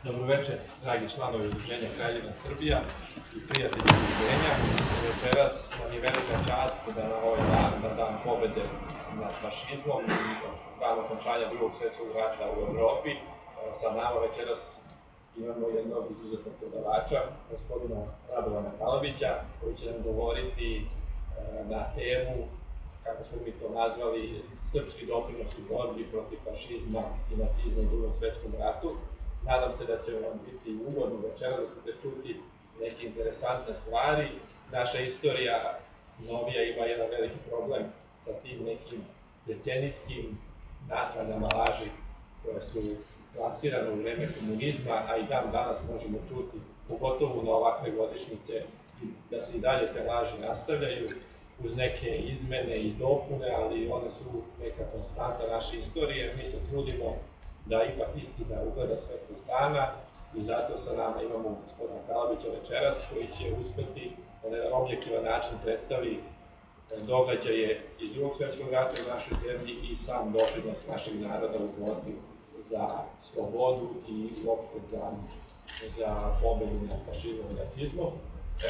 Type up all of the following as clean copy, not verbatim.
Dobro večer, dragi članovi Udruženja Kraljevina Srbija i prijatelji udruženja. Večeras nam je velika čast da na ovaj dan, na dan pobede nad fašizmom i dan okončanja Drugog svjetskog rata u Evropi, sa nama večeras imamo jednog izuzetnog predavača, gospodina Radovana Kalabića, koji će nam govoriti na temu, kako smo mi to nazvali, srpski doprinos u borbi protiv fašizma i nacizma u Drugom svjetskom ratu. Nadam se da će vam biti ugodno večera, da ćete čuti neke interesantne stvari. Naša istorija novija ima jedan veliki problem sa tim nekim decenijskim nasladama laži koje su plasirane u vreme komunizma, a i dan danas možemo čuti, pogotovo na ovakve godišnjice, da se i dalje te laži nastavljaju uz neke izmene i dopune, ali one su neka konstanta naše istorije. Mi se trudimo da ipak istina ugleda svetlost dana i zato sa nama imamo gospodina Kalabića večeras, koji će uspeti da na jedan objektivan način predstavi događaje iz Drugog svjetskog rata u našoj zemlji i sam doprinos našeg naroda u borbi za slobodu i uopšte za pobedu nad fašizmom i nacizmom.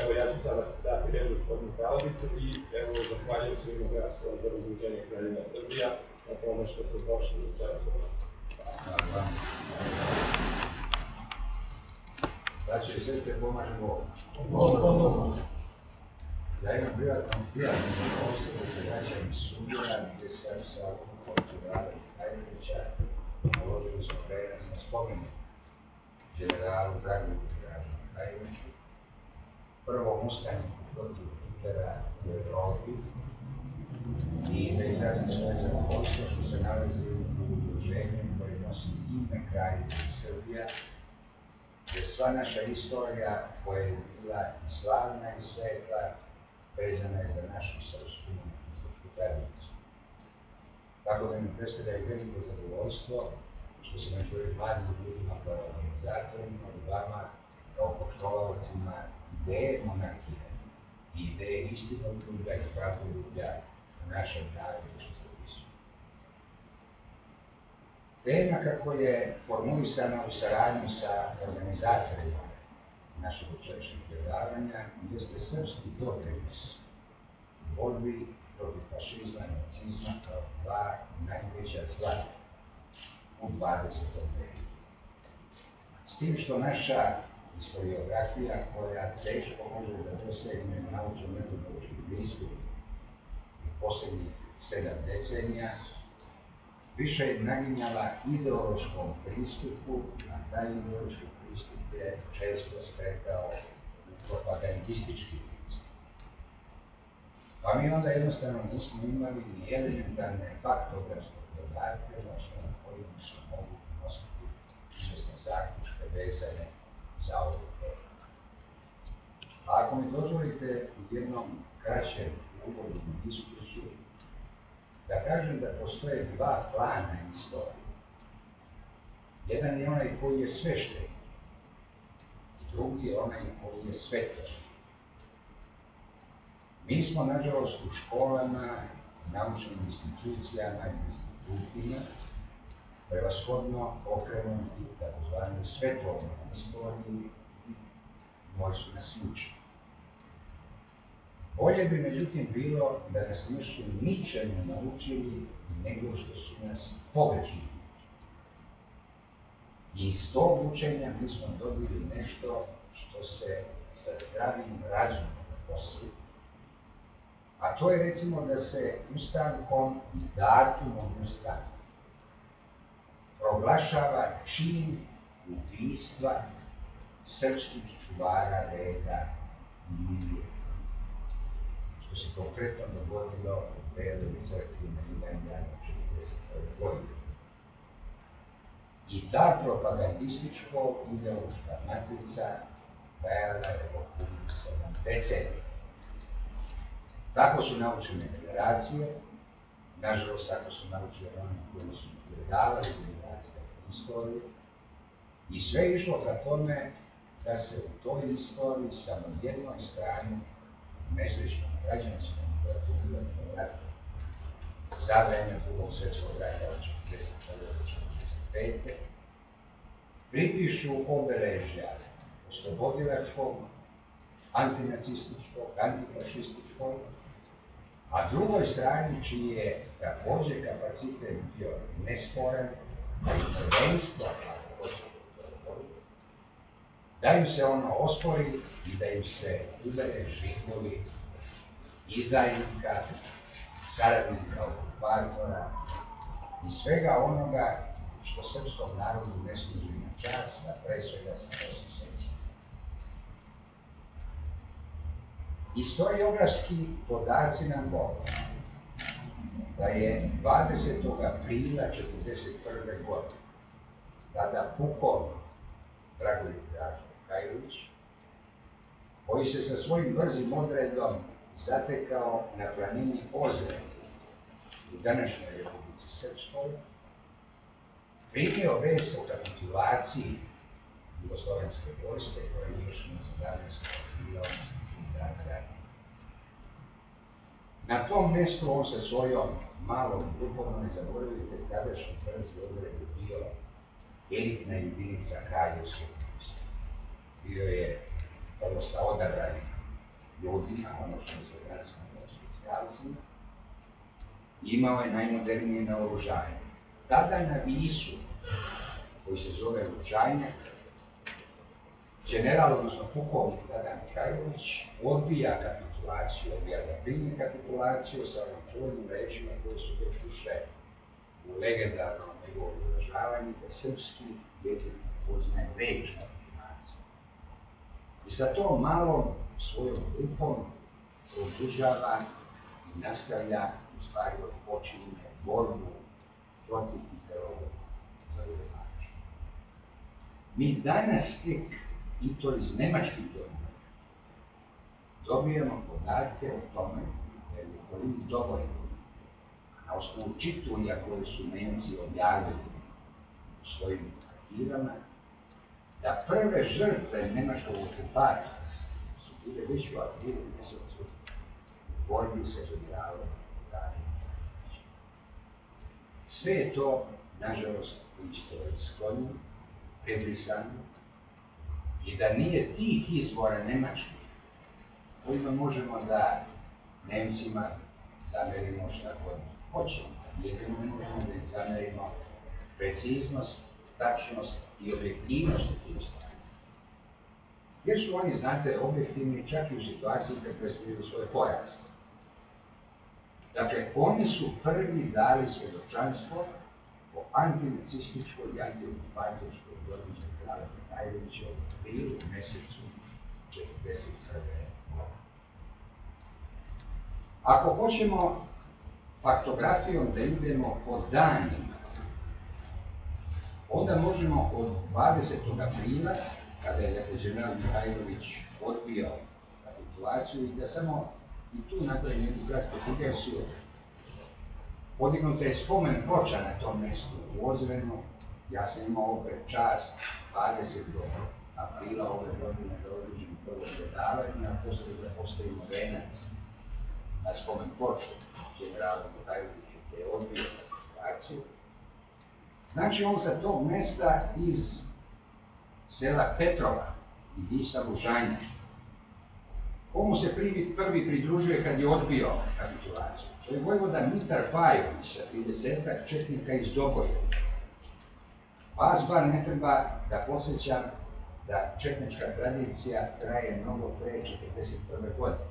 Evo, ja ću sada dati redu gospodinu Kalabiću i evo, zahvaljujem se u ime Gradskog odbora Udruženja Kraljevina Srbija na tome što su došli večeras u nas. Braćo i sestre, pomažemo Bogu. Ja imam privatno zadovoljstvo da se vraćam iz Sumira, gdje sam sa Rada Mihajlovića naložili smo prenos na spomenik generalu Dragoljubu Mihajloviću, prvom ustaniku protiv Hitlera u Evropi, i da izrazim svoje zadovoljstvo što se nalazi u udruženju koje nosi ime Kraljevina Srbija, jer sva naša istorija koja je bila i slavna i svetla, vezana je za našu srpsku tradiciju. Tako da mi predstavlja i veliko zadovoljstvo što se među ovim mladim ljudima kao organizatorima i vama kao poštovalcima ideje monarhije i ideje istinoljublja i pravdoljublja u našem narodu što se pisuje. Tema kako je formulisana u saradnji sa organizatorima našeg večerašnjeg predavanja jeste srpski doprinos u borbi protiv fašizma i nacizma kao dva najveća zla u 20. veku. S tim što naša historiografija, koja teško može da dosegne naučno-metodološki pristup u posljednjih 7 decenija, više je naginjala ideološkom pristupu, a taj ideološki pristup je često skretao u propagandistički pristup. Pa mi onda jednostavno nismo imali ni elementarne faktografske podatke, odnosno na kojima se mogu nositi izvesne zaključke vezane za ovu temu. A ako mi dozvolite u jednom kraćem uvodnom diskusiju, da kažem da postoje dva plana istorije. Jedan je onaj koji je svešten, i drugi je onaj koji je svetan. Mi smo, nažalost, u školama, naučnim institucijama i institutima prevashodno okrenuti takozvanoj svetovnoj istoriji i moji su nas učili. Bolje bi međutim bilo da nas nisu ničemu naučili nego što su nas pogrešno učili. I iz tog učenja mi smo dobili nešto što se sa zdravim razumom poslije. A to je recimo da se ustankom i datumom ustanka proglašava čin ubistva srpskih čuvara reda i mira, što se konkretno dogodilo u Beloj crkvi na Ivanjanu 1941. godine. I ta propagandističko-ideološka matrica trajala je oko 7 decenija. Tako su naučene generacije, nažalost tako su naučili oni koji su predavali generacije istorije, i sve je išlo ka tome da se u toj istoriji samo jednoj strani, nesrećnom građanskom ratovanju ratu, za vreme Drugog svjetskog rata od 1941. do 1945. pripišu obeležja oslobodilačkog, antinacističkog, antifašističkog, a drugoj strani čiji je također kapacitet bio nesporan, a i prvenstvo, ako hoćete, da im se ono ospori i da im se udare žigovi izdajnika, saradnika, okupatora i svega onoga što srpskom narodu ne služi na čast, a pre svega sa osjećanjem. Historiografski podaci nam govore da je 20. aprila 1941. godine tada pukovnik Dragoljub Dražo Mihajlović, koji se sa svojim brzim odredom zatekao na planini Ozren u današnjoj Republici Srpskoj, primio vest o kapitulaciji jugoslovenske vojske koja je izvršena 17. aprila i dan ranije. Na tom mjestu on sa svojom malom grupom, ne zaboravite, tadašnji brzi odred je bio elitna jedinica kraljevske vojske. Bio je prvo sa odabranim ljudima, ono što se danas nazva specijalcima, imao je najmodernije naoružanje. Tada na Visu, koji se zove Lužanjak, general, odnosno pukovnik tada Mihajlović, odbija kapitulaciju, odbija da primi kapitulaciju sa onom čuvenim rečima koje su već ušle u legendarnom njegovom izražavanju da srpski jezik poznaje reč kapitulacije. I sa tom malom svojom grupom produžava i nastavlja, u stvari odpočinje borbu protiv Hitlerovog zavojevanja. Mi danas tek, i to iz nemačkih dokumenta, dobijemo podatke o tome da je Nikolin dovoljno, na osnovu čitulja koje su Nemci objavili u svojim arhivama, da prve žrtve nemačkog okupatora su bile već u aprilu mjesecu u borbi sa generalom Dražom Mihajlovićem. Sve je to, nažalost, u istoriji sklonjeno, prebrisano, i da nije tih izvora nemačkih kojima možemo da Nemcima zamerimo šta god hoćemo. Jedino ne možemo da im zamerimo preciznost, tačnost i objektivnost u tim stvarima. Jer su oni, znate, objektivni čak i u situaciji kad predstavljaju svoje poraze. Dakle, oni su prvi dali svjedočanstvo o antinacističkoj i antiokupatorskoj borbi za kralja Mihajlovića u aprilu mjesecu 1941. godine. Ako hoćemo faktografijom da idemo po danima, onda možemo od 20. aprila, kada je general Mihajlović odbio kapitulaciju, i da samo i tu napravim jednu kratku digresiju. Podignuta je spomen ploča na tom mjestu u Ozrenu. Ja sam imao opet čast 20. aprila ove godine da održim prvo predavanje, a poslije da postavimo venac na spomen ploču generalu Mihajloviću, gdje je odbio kapitulaciju. Znači, on sa tog mjesta iz sela Petrova i Visa Lužanja, komu se prvi pridružuje kad je odbio kapitulaciju. To je vojvoda Mitar Pajović sa 30-ak četnika iz Doboja. Vas bar ne treba da podsjećam da četnička tradicija traje mnogo pre 1941. godine.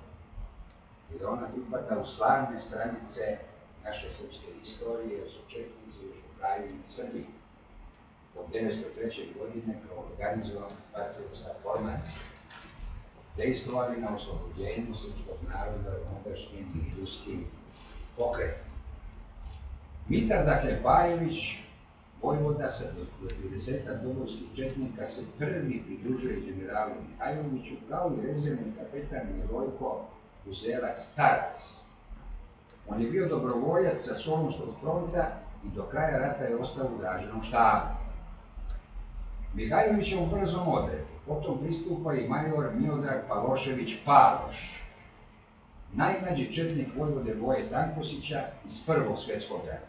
I da ona pripada u slavne stranice naše srpske istorije, jer su četnici još u Kraljevini Srbiji. Od 1903. godine kao organizovana patriotska formacija dejstvovali na oslobođenju srpskog naroda u ondašnjim i ruskim pokretom. Mitar, dakle, Pajović, vojvoda sa 30 dobojskih četnika, se prvi pridružuje generalu Mihajloviću, kao i rezervni kapetan Milojko Uzelac Starac. On je bio dobrovoljac sa Solunskog fronta i do kraja rata je ostao u Dražinom štabu. Mihajlović je u brzom odredu, potom pristupa i major Miodrag Palošević Paloš, najmlađi četnik vojvode Voje Tankosića iz Prvog svjetskog rata.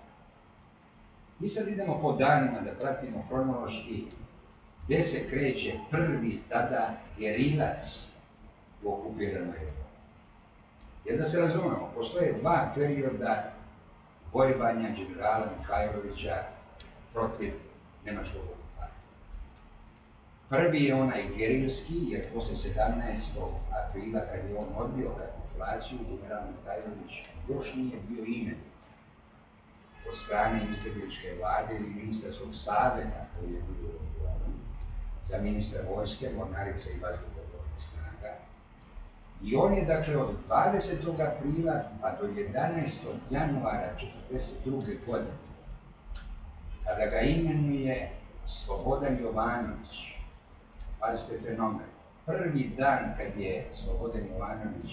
I sad idemo po danima da pratimo hronološki gdje se kreće prvi tada gerilac u okupiranoj Evropi. Jer da se razumemo, postoje dva perioda vojevanja generala Mihajlovića protiv nemačkog okupatora. Prvi je onaj gerilski, jer posle 17. aprila, kad je on odbio kapitulaciju, general Mihajlović još nije bio imen od strane izbjegličke vlade ili ministarskog saveta koji je bio za ministra vojske, mornarice i vazduhoplovnih snaga. I on je, dakle, od 20. aprila pa do 11. januara 1942. godine, kada ga imenuje Slobodan Jovanović, pazite fenomen, prvi dan kad je Slobodan Jovanović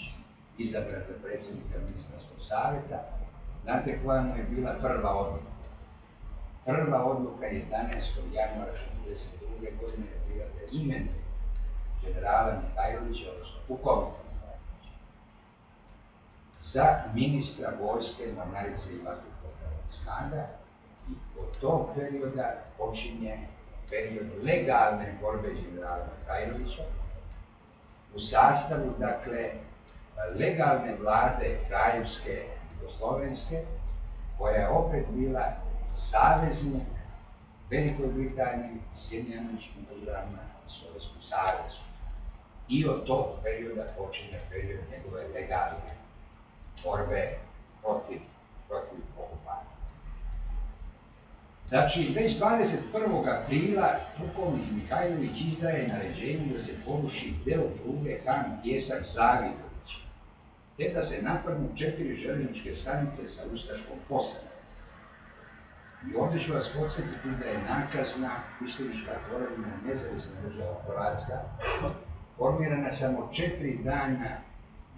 izabran za predsjednika ministarskog saveta, znate koja mu je bila prva odluka? Prva odluka 11. januara 1942. godine je bila da imenuje generala Mihajlovića, odnosno pukovnika Mihajlovića, za ministra vojske, mornarice i vazduhoplovnih snaga, i od tog perioda počinje period legalne borbe generala Mihajlovića u sastavu, dakle, legalne vlade kraljevske Jugoslovenske, koja je opet bila saveznik Velikoj Britaniji, Sjedinjenim Američkim Državama i Sovjetskom savezu. I od tog perioda počinje period njegove legalne borbe protiv okupatora. Znači, već 21. aprila pukovnik Mihajlović izdaje naređenje da se poruši deo pruge Han Pjesak-Zavidović, te da se napadnu 4 željezničke stanice sa ustaškom posadom. I ovdje ću vas podsjetiti da je nakazna istorička tvorevina Nezavisna država Hrvatska formirana samo 4 dana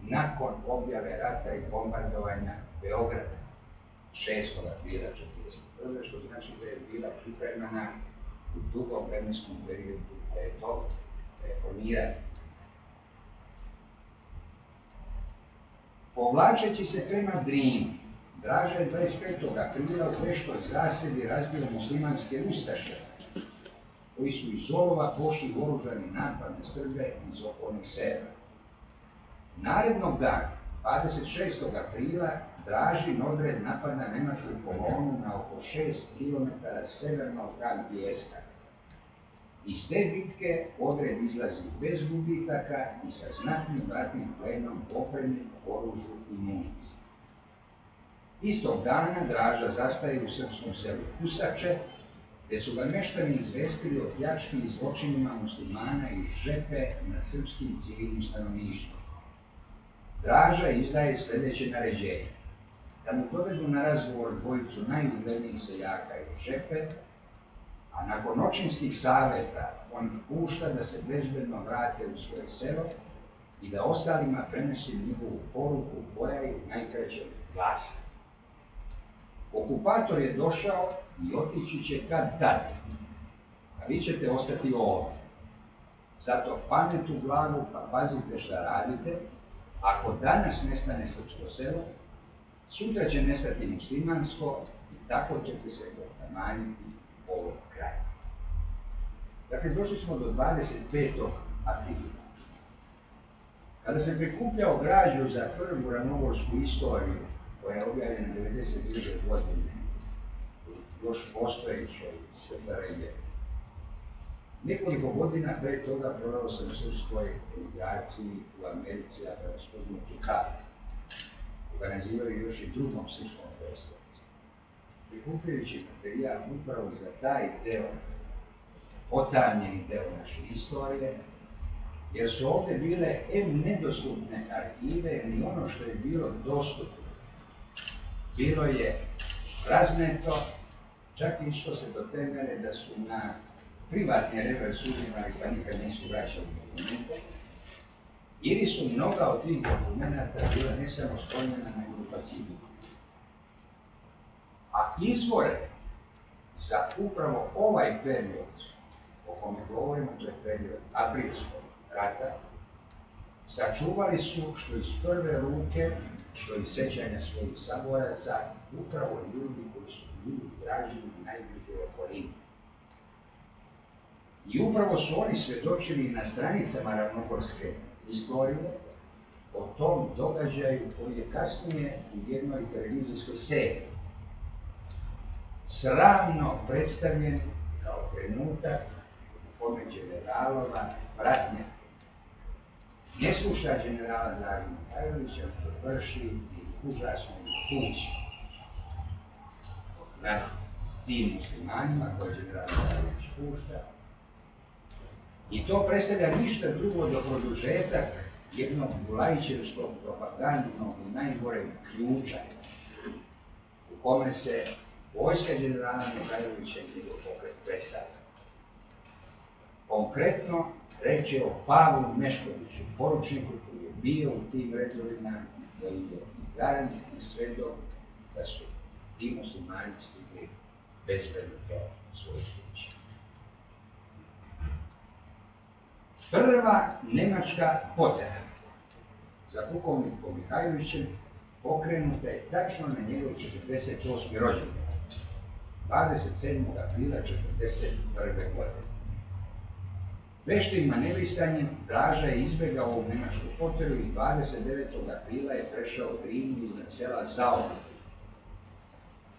nakon objave rata i bombardovanja Beograda 6. aprila 1941. što znači da je bila pripremana u dugom vremenskom periodu da je to reformirano. Povlačeći se prema Drini, Draža je 25. aprila u Kreštoj zasjedi razbio muslimanske ustaše, koji su iz olova pošli oružani napad na Srbe iz okolnih sela. Narednog dana, 26. aprila, Dražin odred napada nemačku kolonu na oko 6 km severno od Han Pjeska. Iz te bitke odred izlazi bez gubitaka i sa znatnim ratnim plenom opremljen oružju i municiji. Istog dana Draža zastaje u srpskom selu Kusače, gde su ga meštani izvestili o pljački i zločinima muslimana iz Žepe nad srpskim civilnim stanovništvom. Draža izdaje sljedeće naređenje: da mu dovedu na razgovor dvojicu najuglednijih seljaka iz Žepe, a nakon očinskih saveta on ih pušta da se bezbedno vrate u svoje selo i da ostalima prenesi njegovu poruku koja je u najkraćem glasa. Okupator je došao i otići će kad tad, a vi ćete ostati ovdje. Zato pamet u glavu, pa pazite šta radite. Ako danas nestane srpsko selo, sutra će nestati muslimansko i tako ćete se potamaniti ovog kraja. Dakle, došli smo do 25. aprila. Kada sam prikupljao građu za prvu ravnogorsku istoriju, koja je objavljena 1992. godine, još postojećoj SFRJ, nekoliko godina pre toga proveo sam u srpskoj emigraciji u Americi, a kada gospodinu Čikaru, koga nazivaju još i drugom srpskom predstavnicom. Prikupljajući materijal upravo za taj deo, otamljeni deo naše istorije, jer su ovdje bile nedostupne arhive, ni ono što je bilo dostupno. Bilo je razneto, čak i što se do te mere da su na privatne revere sudimali pa nikad nisu vraćali dokumente, ili su mnoga od tih dokumenta bila ne samo spomljena, nego falsifikovana. A izvore za upravo ovaj period o kome govorimo, to je period aprilskog rata, sačuvali su što iz prve ruke, što iz sećanja svojih saboraca, upravo ljudi koji su bili građani u najbližoj okolini. I upravo su oni svjedočili na stranicama ravnogorske istorije o tom događaju koji je kasnije u jednoj televizijskoj seriji sramno predstavljen kao trenutak u kome generalova pratnja ne sluša generala Dragu Mihajlovića, koji vrši užasnu kuću nad tim muslimanima koje general Mihajlović pušta. I to predstavlja ništa drugo do produžetak jednog bulajićevskog propagandnog i najgoreg ključa u kome se vojska generala Mihajlovića i njegov pokret predstavlja. Konkretno, reč je o Pavlu Meškoviću, poručniku koji je bio u tim redovima, koji je garant i svedok da su ti muslimani stigli bezbedno do svoje kuće. Prva nemačka potera za pukovnikom Mihajlovićem pokrenuta je tačno na njegov 48. rođendan, 27. aprila 1941. godine. Veštim manevrisanjem Draža je izbjegao ovu nemačku poteru i 29. aprila je prešao Drinu iznad sela Zaobra.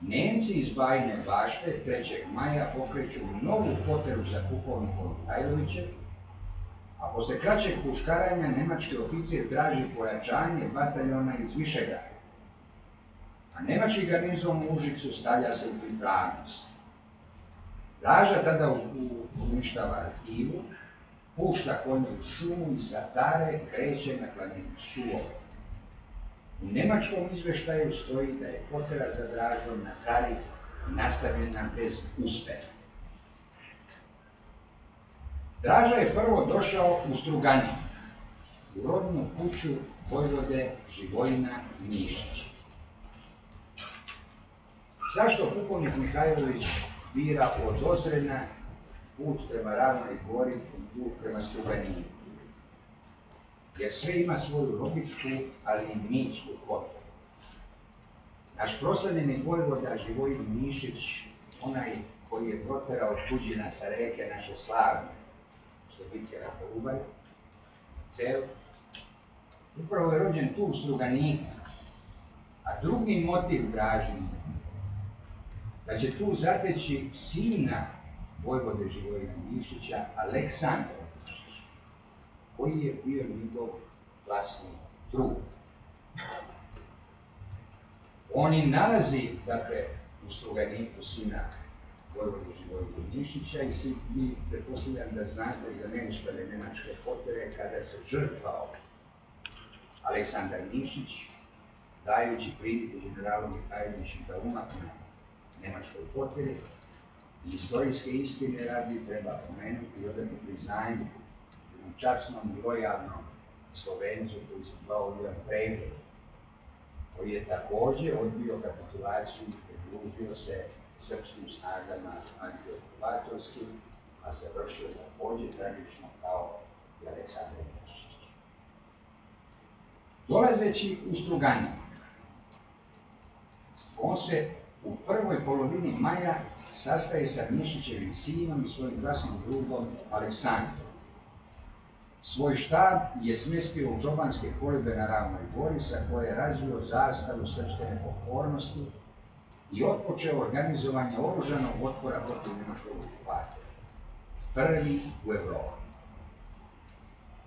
Nemci iz Bajine Bašte 3. maja pokreću novu poteru za pukovnikom Mihajlovićem, a posle kraćeg puškaranja nemački oficir traži pojačanje bataljona iz Višegrada. A nemački garnizon u Užicu stavlja se u pripravnost. Draža tada uništava arhivu, pušta konje u šumu i sa Tare kreće na planinu Suovo. U nemačkom izveštaju stoji da je potera za Dražom na Tari nastavljena bez uspeha. Draža je prvo došao u Struganju, u rodnu kuću vojvode Živojina Mišića. Zašto pukovnik Mihajlović bira od Ozrena put prema Ravnoj Gori i put prema Struganiju? Jer sve ima svoju logičku, ali i mitsku potrebu. Naš proslavljeni vojvoda Živojin Mišić, onaj koji je proterao tuđina sa reke naše slavne, što bitke na Kolubari, cel, upravo je rođen tu u Struganiku, a drugi motiv Dražin da će tu zateći sina vojvode Živojina Mišića, Aleksandra Mišića, koji je bio njegov vlasni drug. On i nalazi, dakle, u Struganiku sina vojvode Živojina Mišića i svi mi pretpostavljam da znate za neuspjele nemačke potere kada se žrtvao Aleksandar Mišić, dajući priliku generalu Mihajloviću da umakne nemačkoj poteri. I istorijske istine radi treba pomenuti i odati priznanje jednom časnom i lojalnom Slovencu koji se zvao Ivan Frejler, koji je također odbio kapitulaciju i pridružio se srpskim snagama antiokupatorskim, a završio također tragično kao i Aleksandar Vučić. Dolazeći u Struganjak, on se u prvoj polovini maja sastaje sa Mišićevim sinom i svojim glasnim drugom Aleksandrom. Svoj štab je smjestio u čobanske kolibe na Ravnoj gori, sa koje je razvio zastavu srpske nepokornosti i otpočeo organizovanje oružanog otpora protiv njemačkog okupatora. Prvi u Evropi.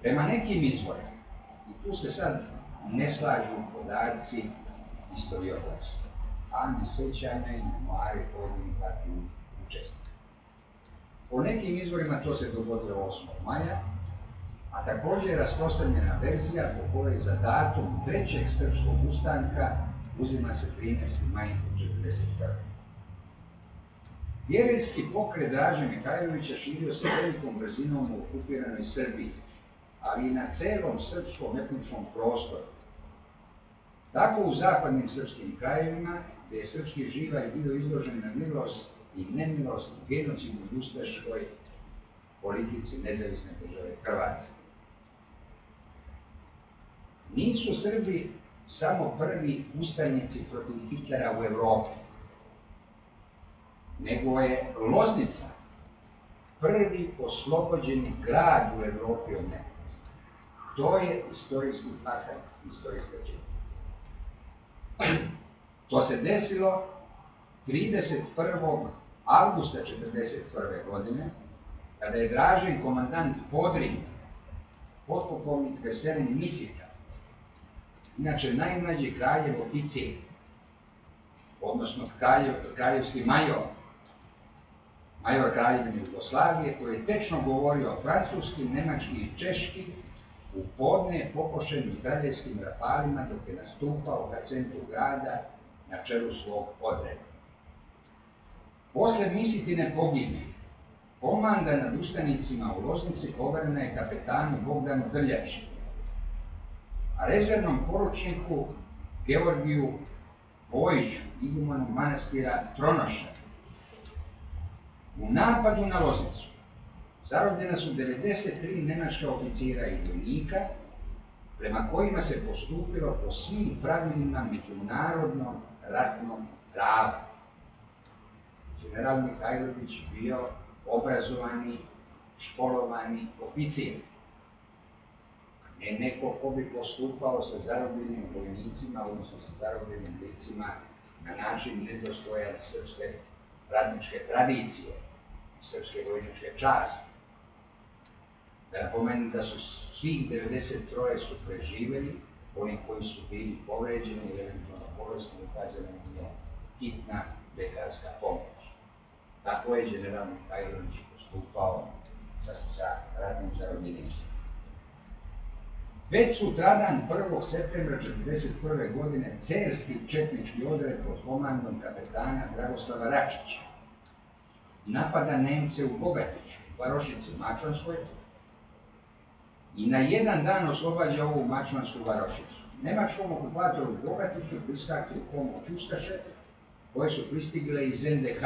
Prema nekim izvorima, i tu se sad ne slažu podaci istoriografa, ali sećanja i memoari pojedinih aktivnih učesnika. Po nekim izvorima to se dogodilo 8. maja, a također je rasprostranjena verzija po kojoj za datum trećeg srpskog ustanka uzima se 13. maj 1941. Vjerejski pokret Draže Mihajlovića širio se velikom brzinom u okupiranoj Srbiji, ali i na celom srpskom etničkom prostoru. Tako u zapadnim srpskim krajevima, gdje je srpski živalj bio izložen na milost i nemilost genocidnoj ustaškoj politici nezavisne države Hrvatske. Nisu Srbi samo prvi ustanici protiv Hitlera u Evropi, nego je Loznica prvi oslobođeni grad u Evropi od Nemaca. To je istorijski fakat, istorijska činjenica. To se desilo 31. avgusta 1941. godine, kada je Dražin komandant Podrinja, potpukovnik Veselin Misika, inače najmlađi kraljev oficir, odnosno kraljevski major Kraljevine Jugoslavije, koji je tečno govorio francuski, nemački i češki, u podne je pokošen mitraljevskim rafalima dok je nastupao ka centru grada na čelu svog odreda. Posle Misitine pogibije, komanda nad ustanicima u Loznici poverena je kapetanu Bogdanu Drljači, a rezervnom poručniku Georgiju Bojiću, igumanu manastira Tronoša. U napadu na Loznicu zarobljena su 93 nemačka oficira i vojnika, prema kojima se postupilo po svim pravilima međunarodnog ratnog prava. General Mihajlović bio obrazovani, školovani oficir. Ne neko ko bi postupao sa zarobljenim vojnicima, odnosno sa zarobljenim licima na način nedostojan srpske radničke tradicije, srpske vojničke časti. Da napomenem da su svih 93 su preživeli, oni koji su bili povređeni ili eventualno bolesni, ukazana im je hitna lekarska pomoć. Tako je general Mihajlović postupao sa ratnim zarobljenicima. Već sutradan 1. septembra 1941. godine cerski četnički odred pod komandom kapetana Dragoslava Račića napada Nemce u Bogatiću, Varošici Mačvanskoj, i na jedan dan oslobađa ovu Mačvansku Varošicu. Nemačkom okupatoru u Bogatiću priskakli u pomoć ustaše koje su pristigle iz NDH.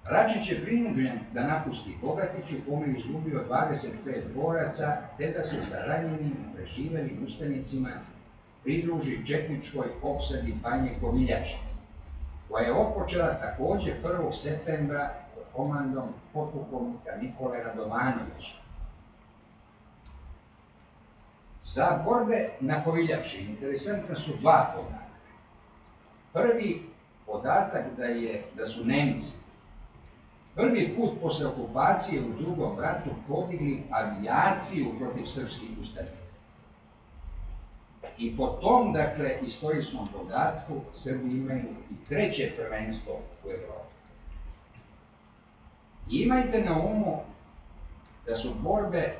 Račić je prinuđen da napusti Bogatić, u kome je izgubio 25 boraca, te da se sa ranjenim i preživelim ustanicima pridruži četničkoj opsadi Banje Koviljače, koja je otpočela također 1. septembra pod komandom potpukovnika Nikole Radovanovića. Za borbe na Koviljači interesantna su dva podatka. Prvi podatak da su Nemci prvi put posle okupacije u Drugom ratu podigli avijaciju protiv srpskih ustanika. I po tom, dakle, istorijskom podatku, Srbi imaju i treće prvenstvo u Evropi. I imajte na umu da su borbe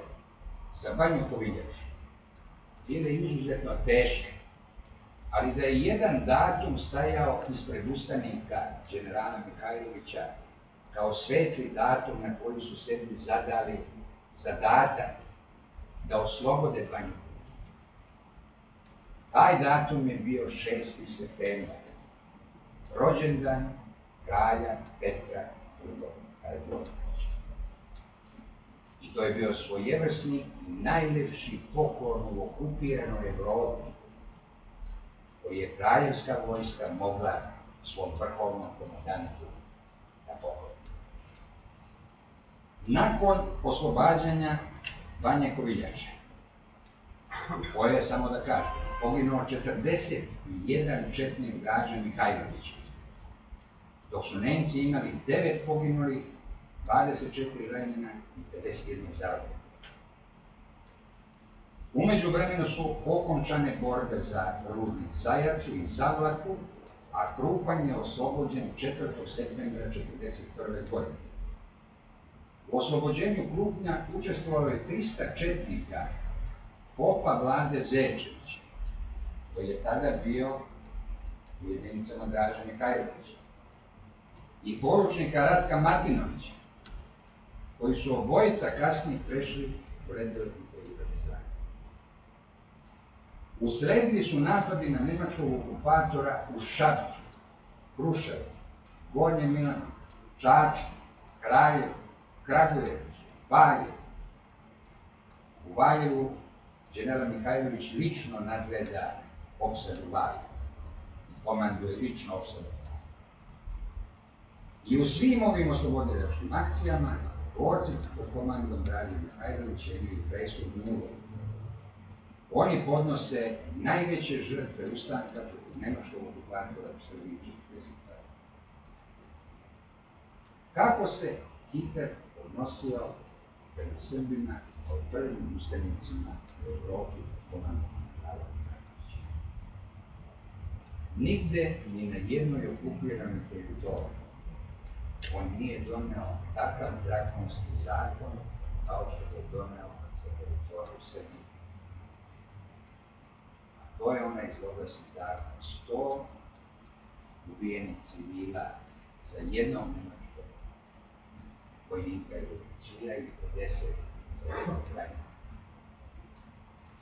za Banju Koviljaču bile izuzetno teške, ali da je jedan datum stajao ispred ustanika generala Mihajlovića kao svetli datum na koji su sebi zadali zadatak da oslobode Banju. Taj datum je bio 6. septembar, rođendan kralja Petra II. Karađorđevića. I To je bio svojevrsni i najljepši poklon u okupiranoj Evropi koji je kraljevska vojska mogla svom vrhovnom komandantu da pokloni. Nakon oslobađanja Banje Koviljače, koje je, samo da kažem, poginuo 41 četnik Draže Mihajlović, dok su Nemci imali 9 poginulih, 24 ranjena i 51 zarobljenog. U međuvremenu su okončane borbe za Rudnik Zajaču i Zavlaku, a Krupanj je oslobođen 4. septembra 1941. godine. U oslobođenju Krupnja učestvovalo je 300 četnika popa Vlade Zečevića, koji je tada bio u jedinicama Draže Mihajlovića, i poručnika Ratka Martinovića, koji su obojica kasnije prešli u redove Titovih partizana. Usledili su napadi na nemačkog okupatora u Šapcu, Kruševu, Gornjem Milanu, Čačku, Kraljevu, Kragujevcu, Valjevu. U Valjevu general Mihajlović lično nadgleda opsadu Valjevu, komanduje lično opsadu. I u svim ovim oslobodilačkim akcijama borci pod komandom Draže Mihajlovića imaju presudnu ulogu. Oni podnose najveće žrtve ustanka protiv nemačkog okupatora u Srbiji 1941. Kako se Hitler odnosio prema Srbima od prvim ustanicima u Evropi pod komandom Draže Mihajlovića? Nigde, ni na jednoj okupiranoj teritoriji on nije doneo takav drakonski zakon kao što je doneo za teritoriju Srbije. A to je onaj zloglasni zakon 100 ubijenih civila za jednog nemačkog vojnika i oficira i 50 za jednog ranjenog.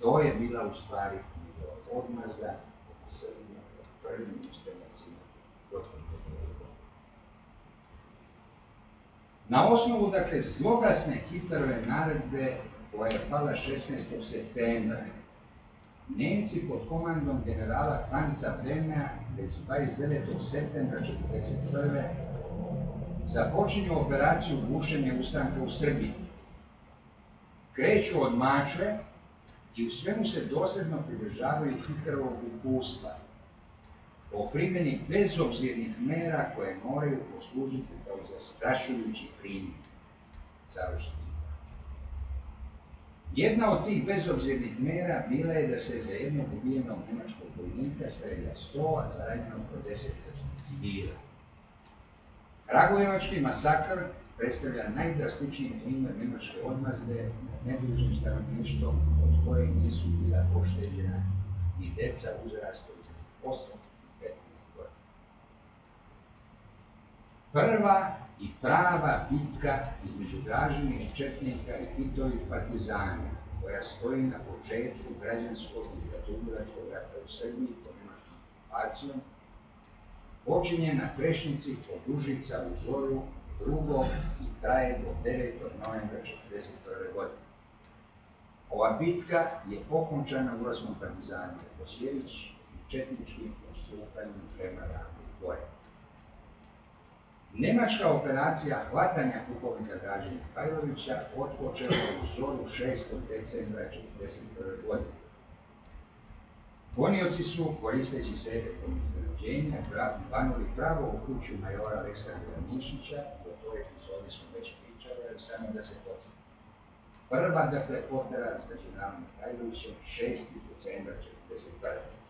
To je bila u stvari njegova odmazda od Srbima od prvim ustanicima protiv Evrope. Na osnovu, dakle, zloglasne Hitlerove naredbe koja je pala 16. septembra, Nemci pod komandom generala Franca Bremea već 29. septembra 1941. započinju operaciju gušenja ustanka u Srbiji. Kreću od Mačve i u svemu se dosljedno pridržavaju Hitlerovog uputstva o primjeni bezobzirnih mera koje moraju poslužiti kao zastrašujući primjer. Završen citat. Jedna od tih bezobzirnih mera bila je da se za jednog ubijenog nemačkog vojnika strelja 100, a za ranjenog 50 srpskih civila. Kragujevački masakr predstavlja najdrastičniji primjer nemačke odmazde nad nedužnim stanovništvom od koje nisu bila pošteđena ni deca uzrasta od 8 i 15 godina. Prva i prava bitka između Dražinih četnika i Titovih partizana, koja stoji na početku građanskog i diktaturačkog rata u Srbiji pod nemačkom okupacijom, počinje na Prešnici kod Užica u Zoru 2. i traje do 9. novembra 1941. godine. Ova bitka je okončana ulaskom partizana Kosjević i četničkim postupanjem prema Ravnu gore. Nemačka operacija hvatanja pukovnika Draže Mihajlovića otpočela u Zoru 6. decembra 1941. godine. Gonioci su, koristeći se efektom iznenađenja, banuli pravo u kuću majora Aleksandra Mišića, i o toj epizodi smo već pričali, ali samo da se podsjetimo. Prva, dakle, opera s generalom Mihajlovićem 6. decembra 1941.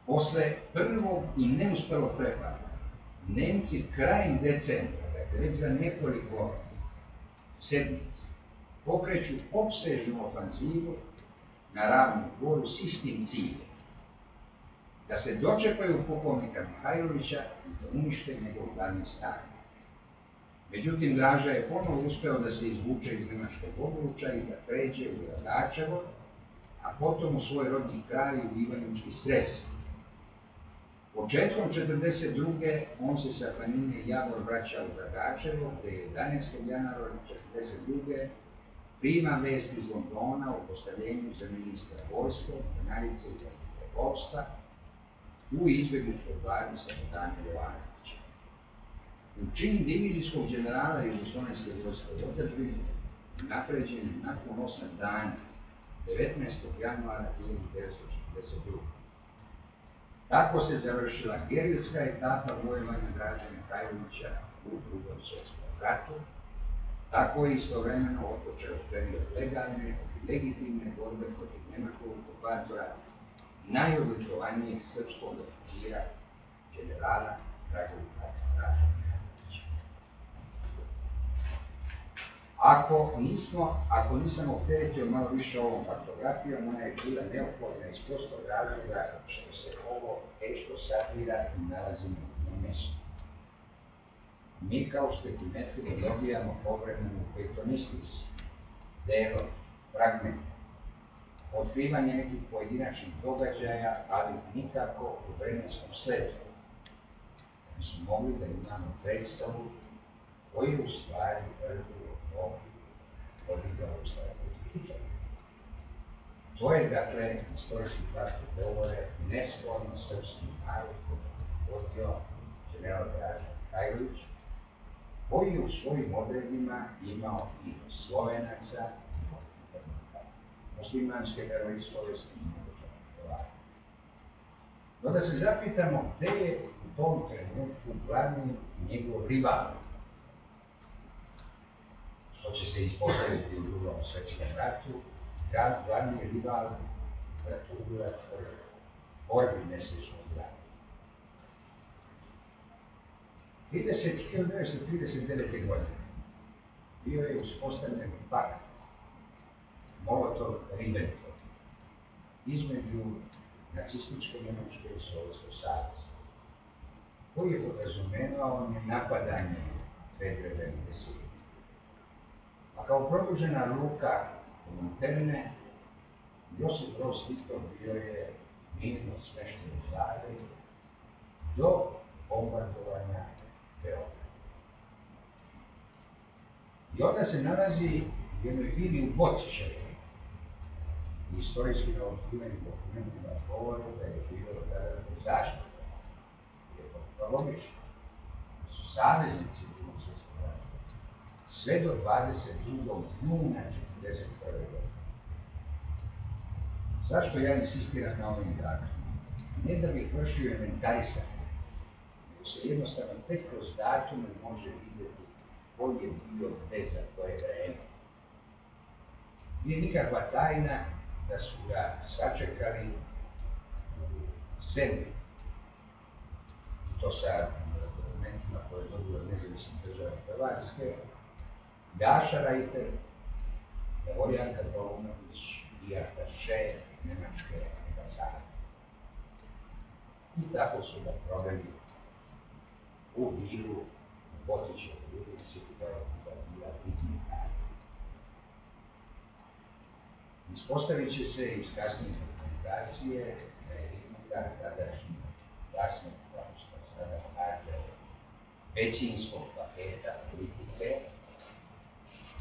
Posle prvog i neuspelog prepada, Nemci krajem decembra, dakle već za nekoliko sedmica, pokreću opsežnu ofanzivu na Ravnu goru s istim ciljem, da se dočepaju pukovnika Mihajlovića i da unište njegov glavni stan. Međutim, Draža je ponovo uspeo da se izvuče iz nemačkog obruča i da pređe u Dragačevo, a potom u svoj rodni kraj u Ivanjički Srez. Početkom 1942. on se sa planine Javor vraća u Dragačevo, te 11. januara 1942. prima vest iz Londona o postavljenju za ministra vojske, mornarice i zrakoplovstva u izbjegličkoj bazi sa Bogdanom Jovanovićem. U čin divizijskog generala Jugoslovenske vojske u otadžbini napređen je nakon 8 dana, 19. januara 1942. Tako se završila gerilska etapa vojevanja Draže Mihajlovića u Drugom svjetskom ratu. Tako je istovremeno otpočeo period legalne i legitimne borbe protiv njemačkog okupatora, najodlikovanijeg srpskog oficira, generala Dragoljubova Draže Mihajlovića. Ako nisam opteretio malo više ovom faktografijom, ona je bila neophodna iz prostog razloga što se ovo teško satira i nalazimo na mjestu. Mi, kao što je primetili, dobijamo povremenu fektonistici, delo, fragment, otkrivanje nekih pojedinačnih događaja, ali nikako u vremenskom sledu. Da smo mogli da imamo predstavu koji je u stvari prvi odigao u stvari Hitler. To je, dakle, istorijski fakt govore nesporno srpski narod vodio general Draže Mihajlović, koji je u svojim odredima imao i Slovenaca, muslimanske veroispovesti i Hrvata. No da se zapitamo gde je u tom trenutku glavni njegov rival, što će se ispostaviti u Drugom svjetskom ratu, glavni rival bratoubilačkoj borbi nesrećnog grada. 1939. godine bio je uspostavljen pakt Molotov-Ribbentrop između nacističke Njemačke i Sovjetskog saveza, koji je podrazumevao napadanje predvremene Sirije. A kao produžena ruka Kominterne, Josip Broz Tito bio je mirno smešten u Zagrebu do bombardovanja Beograda. I onda se nalazi u jednoj vili u Bocićevu. Istorijski neotkrivenim dokumentima govore da je živjelo tada u zaštitu. Je to logično. Su saveznici u Drugom svjetskom ratu sve do 22. juna 1941. godine. Zašto ja insistiram na ovim datumima? Ne da bih vršio inventarisanje, nego se jednostavno tek kroz datume može vidjeti koji je bio gde za koje vreme. Nije nikakva tajna da su ga sačekali u zemlji. I to sa dokumentima koje je dobio od nezavisne države Hrvatske, Gaša Rajter, Teorijanka Paunović i ataše Nemačke ambasade. I tako su ga proveli u vilu u Botićevoj ulici koja je bila bitni dan. Ispostavit će se iz kasnije dokumentacije da je Hitler tadašnji vlasnik, kao što sada kaže, većinskog paketa politike,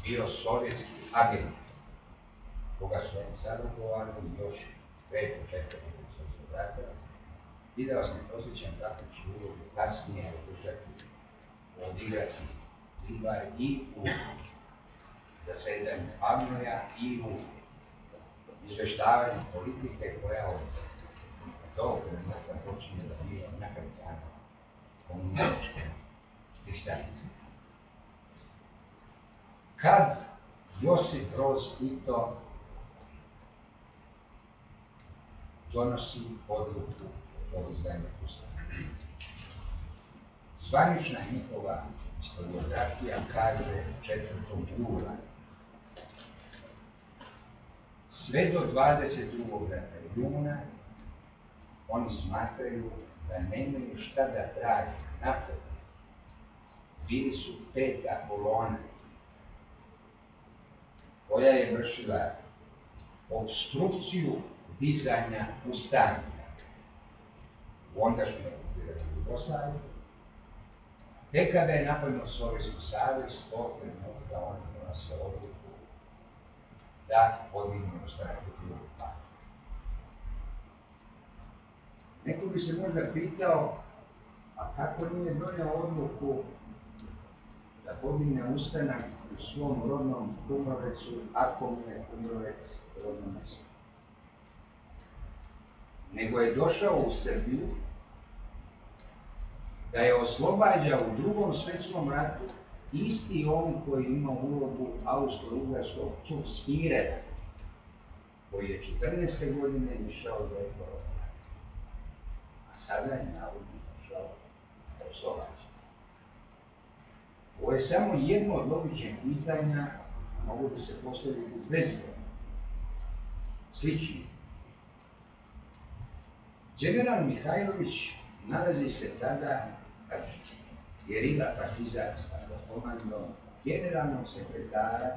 bio sovjetski agent, koga su oni zarukovali još pre početka Drugog svjetskog rata, i da vas ne posjećam kako će ulogu kasnije odigrati i u zasedanju Hanoja i u izveštavanju politike koja od tog trenutka počinje da biva nakrcana komunističke distance. Kad Josip Broz Tito donosi odluku o izdanju Ustava. Zvanična njihova historiografija kaže 4. jula. Sve do 22. juna oni smatraju da nemaju šta da traže napred. Bili su 5. kolona koja je vršila obstrukciju dizanja ustanka u ondašnjoj Jugoslavije. Tek kada je napadnut Sovjetski savez, to trenutka oni donose odluku da podignu ustanak u drugu partiju. Neko bi se možda pitao, a kako nije donio odluku da podigne ustanak u svom rodnom Kumrovcu, ako mu je Kumrovec rodno mjesto. Nego je došao u Srbiju da je oslobađa u Drugom svjetskom ratu isti on koji ima ulogu austro-ugarskog Zugsfirera, koji je 14. godine išao do Ekvadora, a sada je navodno došao da oslobađa. Ovo je samo jedno od logičnih pitanja, mogu bi se postaviti bezbroj. Slični. General Mihajlović nalazi se tada kad gerila partizanska pod komandom generalnog sekretara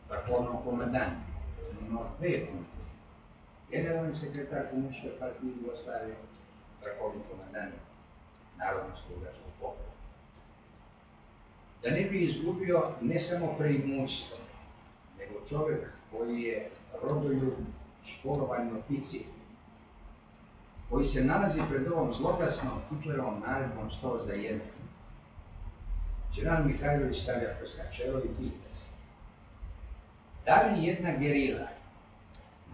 vrhovnog komandanta. Imao dve funkcije. Generalni sekretar Komunističke partije Jugoslavije, vrhovni komandant Narodnog slobodačkog pokreta. Da ne bi izgubio ne samo preimućstvo, nego čovjek koji je rodoljub, školovani oficir, koji se nalazi pred ovom zloglasnom Hitlerovom naredbom 100 za 1. General Mihajlović stavlja kroz načelo i pita se: da li jedna gerila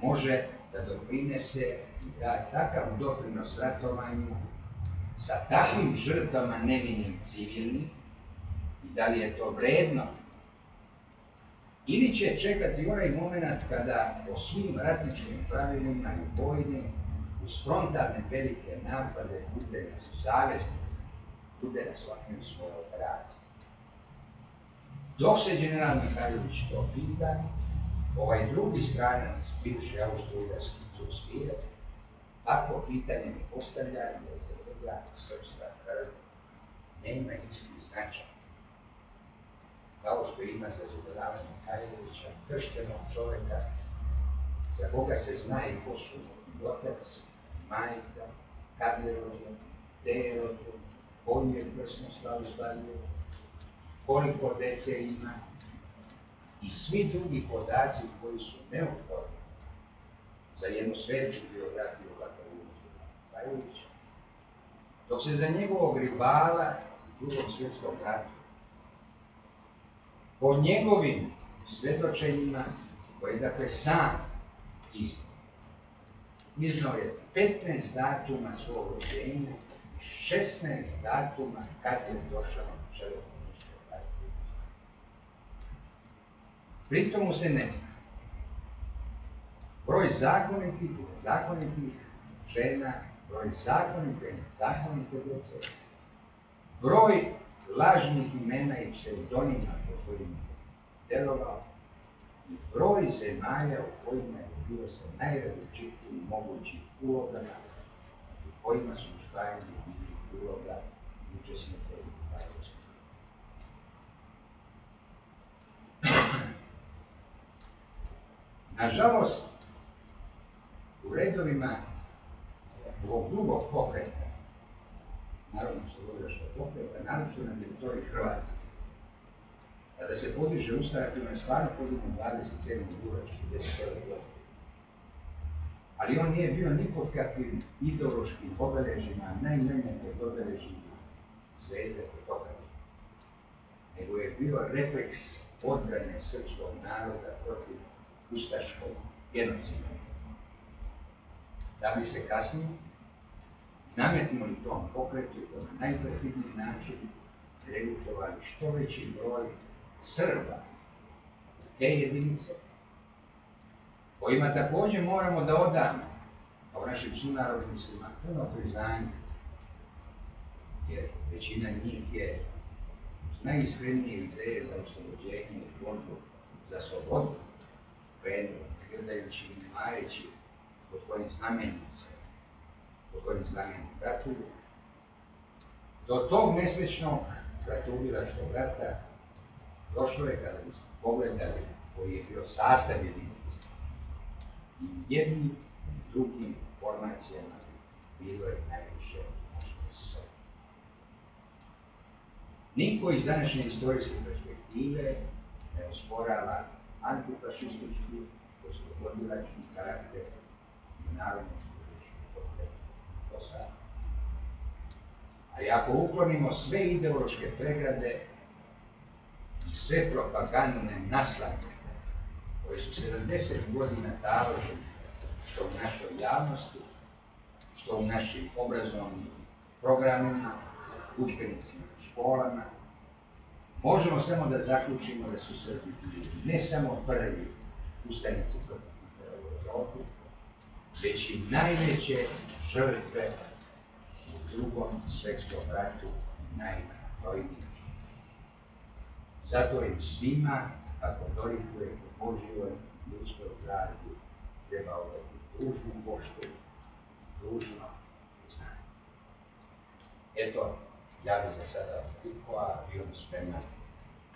može da doprinese i da takav doprinos ratovanju sa takvim žrtvama nevinim civilnim, i da li je to vredno? Ili će čekati onaj moment kada po svim ratničkim pravilima i vojnim uz frontalne velike napade bude nas u savezniku, bude nas ovakvim svoje operacije. Dok se general Mihajlović to pita, ovaj drugi stranac, bivši austro-ugarski Zugsfirer, takvo pitanje mi postavlja jer za njega srpska krv nema isti značaj. Kao što ima za Zorana Mihajlovića, krštenog čovjeka, za koga se zna i ko su i otac, i majka, kad je rođen, gde je rođen, koji je krsnu slavu slavio, koliko dece ima i svi drugi podaci koji su neophodni za jednu svetu biografiju Mihajlovića. Dok se za njegovog rivala u Drugom svjetskom ratu, po njegovim svjedočenjima, koje dakle sam iznao je 15 datuma svog rođenja i 16 datuma kad je došao na čelo Komunističke partije. Pritom mu se ne zna broj zakonitih žena, broj zakonite djece, broj lažnih imena i pseudonima po kojima je delovao i broj zemalja u kojima je bio sa najrazličitijim mogućim ulogama u kojima su muškarci bili uloga učesnika u partijskom. Nažalost, u redovima ovog drugog pokreta, Narodnog slobodačkog pokreta, naročito na teritoriji Hrvatske, kada se podiže ustanak, on je stvarno podignut 27. jula 1941. godine. Ali on nije bio ni pod kakvim ideološkim obeležima, najmanje pod obeležima zvezde fotografije, nego je bio refleks odbrane srpskog naroda protiv ustaškog genocida. Da bi se kasnije nametnuli tom pokretu i na najperfidniji način regrutovali što veći broj Srba te jedinice, kojima također moramo da odamo, kao našim sunarodnicima, puno priznanja, jer većina njih je uz najiskrenije ideje za oslobođenje i borbu za slobodu krenula, gledajući i ne mareći pod kojim znamenjem ratuju. Do tog nesrećnog ratoubilačkog rata došlo je, kada bismo pogledali koji je bio sastav jedinice, i jednim i drugim formacijama bilo je najviše naših Niko iz današnje historijske perspektive ne osporava antifašistički, oslobodilački karakter i narodno-politički pokret do sada. Ali ako uklonimo sve ideološke pregrade i sve propagandne naslanke koje su 70 godina taložene što u našoj javnosti, što u našim obrazovnim programima, učbenicima u školama, možemo samo da zaključimo da su Srbi bili ne samo prvi ustanici protiv Hitlera u Evropi, već i najveće žrtve u Drugom svetskom ratu i najbrojniji. Zato im svima, ako dolikuje po Božjoj ljudskoj pravdi, treba odati dužnu poštu, dužno priznanje. Eto, ja bih za sada toliko, a bio bih spreman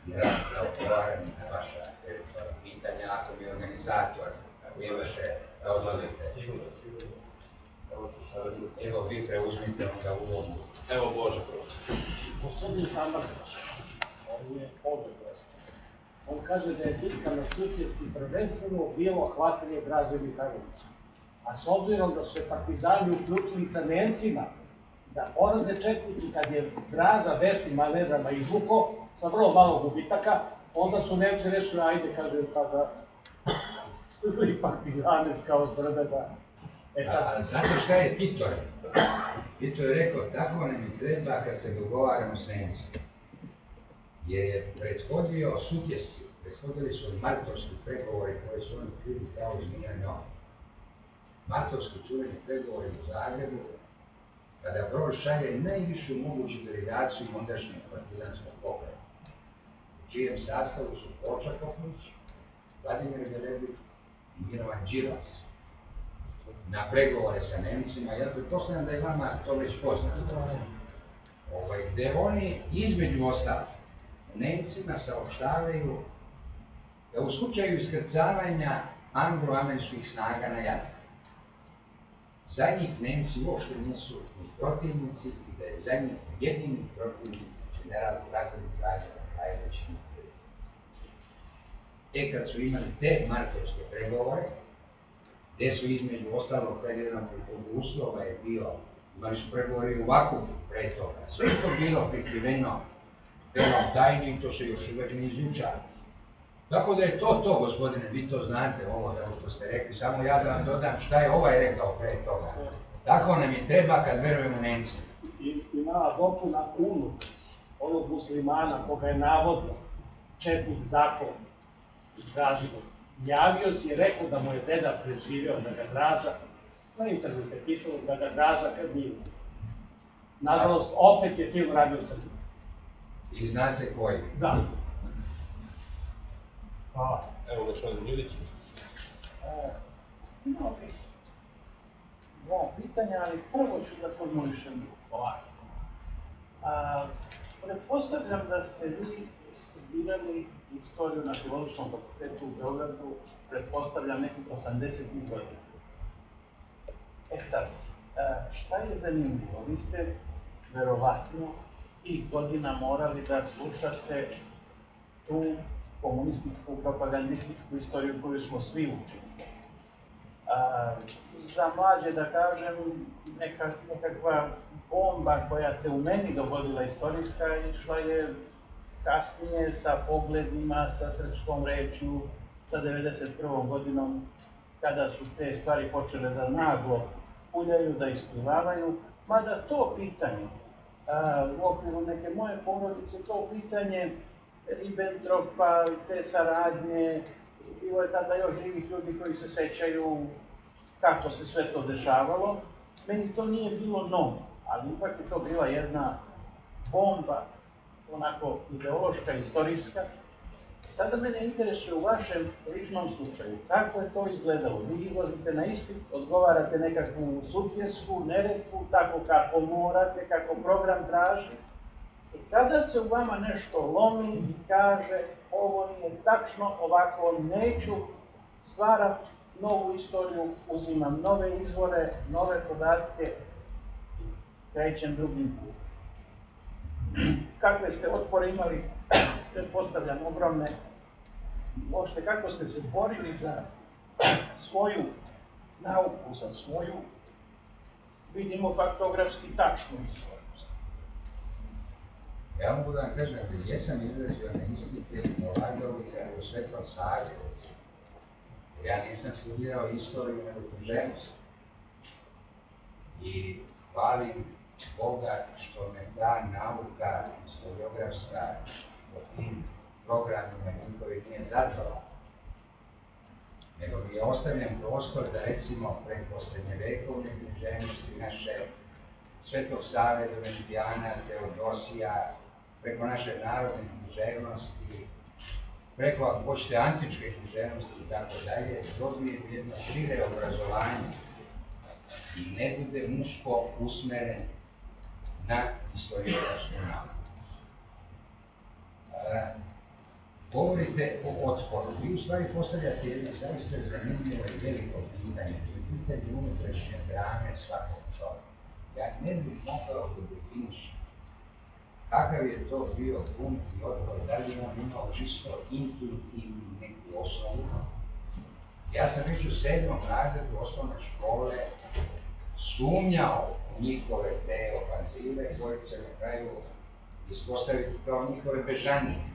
i rad da odgovaram na vaša eventualna pitanja, ako mi organizator, ako imaše, da odželite. Sigurno. Evo, vi preuzmite onda ulogu. Evo Bože prvo. Gospodin Samardžić, on je odgovoran. On kaže da je bitka na Sutjesi prvenstveno bilo hvatanje Draže Mihajlovića. A s obzirom da su se partizani uključili sa Nemcima, da poraze četnici kad je Draža veštim manevrama izvuko, sa vrlo malo gubitaka, onda su Nemci rešili, ajde, kaže, pa da zli partizane kao Srbe da... Znate šta je Tito rekao? Tito je rekao, tako nam i treba kad se dogovaramo s Nemcima. Jer je prethodio Sutjesci, prethodili su martovski pregovori koji su oni krili kao zmija noge. Martovski čuveni pregovori u Zagrebu, kada Broz šalje najvišu moguću delegaciju ondašnjeg partizanskog pokreta, u čijem sastavu su Koča Popović, Vladimir Velebit i Mirovan Đilas, na pregovore sa Nemcima. Ja pretpostavljam da je vama to već poznato. Gde oni između ostalih Nemcima saopštavaju da u slučaju iskrcavanja anglo-američkih snaga na Jadran, za njih Nemci uopšte nisu ni protivnici i da je za njih jedini protivnik general Dragoljub Mihajlović i protivnici. Kad su imali te martovske pregovore, gde su između ostalog predjednog uslova je bio, imali su pregovori u Vakufu pre toga, sve to bilo prikriveno belom tajni i to se još uvek ne izučava. Tako da je to, gospodine, vi to znate, ovo što ste rekli, samo ja da vam dodam šta je ovaj rekao pre toga. Tako nam je treba kad verujemo Nemcima. I mala dopuna unuk onog muslimana koga je navodno četnik zakon izražio. Javio si i rekao da mu je deda preživio, da ga Draža, na internetu je pisalo da ga Draža kad nije. Nažalost, opet je film Radio Srbije. I zna se koji. Da. Hvala. Evo gospodin Milić. Imao bih dva pitanja, ali prvo ću da formulišem ovako. Pretpostavljam da ste vi studirali istoriju na Filozofskom fakultetu u Beogradu, pretpostavljam nekih 80. godina. Sad, šta je zanimljivo? Vi ste verovatno tih godina morali da slušate tu komunističku, propagandističku istoriju koju smo svi učili. Za mlađe, da kažem, nekakva bomba koja se u meni dogodila istorijska išla je kasnije sa pogledima, sa srpskom rečju, sa 91. godinom, kada su te stvari počele da naglo puljaju, da isplivavaju, mada to pitanje, u okviru neke moje porodice, to pitanje Ribbentropa, te saradnje, bilo je tada još živih ljudi koji se sećaju kako se sve to dešavalo. Meni to nije bilo novo, ali ipak je to bila jedna bomba, onako ideološka, istorijska. Sada mene interesuje u vašem ličnom slučaju, kako je to izgledalo? Vi izlazite na ispit, odgovarate nekakvu Sutjesku, Neretvu, tako kako morate, kako program traži. I kada se u vama nešto lomi i kaže ovo nije tačno, ovako neću, stvaram novu istoriju, uzimam nove izvore, nove podatke i krećem drugim putem. kakve ste otpore imali, pretpostavljam ogromne, uopšte kako ste se borili za svoju nauku, za svoju, vidimo faktografski tačnu istornost. Ja mogu da vam kažem da jesam izlazio na ispite polagao ih u Svetom Savi. Ja nisam studirao istoriju nego književnost. I hvalim Boga što me ta nauka historiografska o tim programima njihovi nije zatrvala. Nego mi je ostavljen prostor da recimo preko srednjevekovne književnosti naše Svetog Save, Domicijana, Teodosija, preko naše narodne književnosti, preko, ako hoćete, antičke književnosti i tako dalje, dobijem jedno šire obrazovanje i ne bude muško usmeren na historiografsku nauku. Govorite o otporu. Vi u stvari postavljate jedno zaista zanimljivo i veliko pitanje. Pitanje unutrašnje drame svakog čovjeka. Ja ne bih mogao da definišem kakav je to bio bunt i otpor, da li on imao čisto intuitivnu neku osnovu. Ja sam već u 7. razredu osnovne škole sumnjao u njihove te ofanzive koje se na kraju ispostaviti kao njihove bežanije.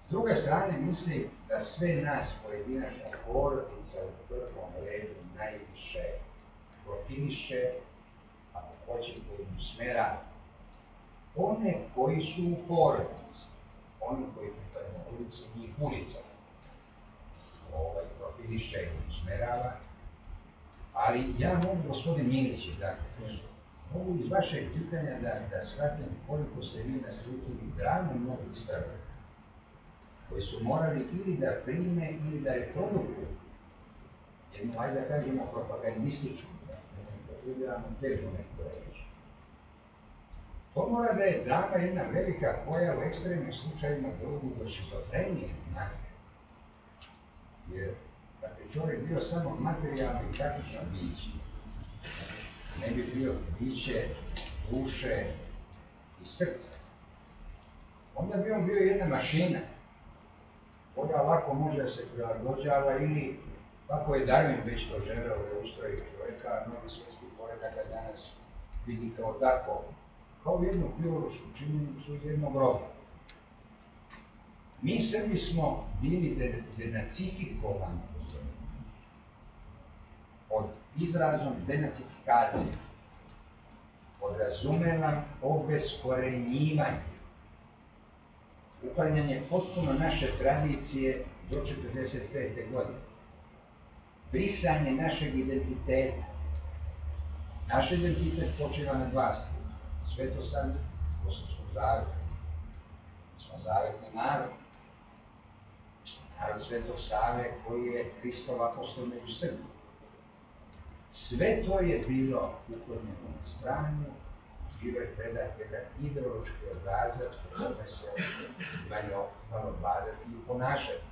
S druge strane, mislim da sve nas pojedinačna porodica u prvom redu najviše profiliše, ako hoćete i usmera, one koji su u porodici, oni koji pripadaju ulici, njih ulica profiliše i usmerava. Ali ja mogu, gospodin Milić, mogu iz vašeg pitanja da shvatim koliko ste vi naslutili drame mnogih Srba, koji su morali ili da prime ili da reprodukuju jednu, ajde da kažemo, propagandističku, da težu neku reći. To mora da je drama jedna velika koja u ekstremnim slučajima dođu do šizofrenije. Jer kad bi čovjek bio samo materijalno i praktično biće, ne bi bio biće duše i srca, onda bi on bio jedna mašina koja lako može da se prilagođava ili, kako je Darwin već to želeo da ustroji čovjeka, mnogi svjetski poredaka danas vidi kao tako, kao jednu biološku činjenicu iz jednog roda. Mi Srbi smo bili denacifikovani pod izrazom denacifikacije, podrazumela obeskorenjivanje, uklanjanje potpuno naše tradicije do 1945. godine, brisanje našeg identiteta. Naš identitet počiva na dva stvari. Svetosavlje, Bosanskog zaveta. Mi smo zavetni narod. Mi smo narod Svetog Save koji je Hristov apostol među Srbima. Sve to je bilo uklonjeno na stranu, bilo je predat jedan ideološki obrazac po kome se malo vladati i ponašati.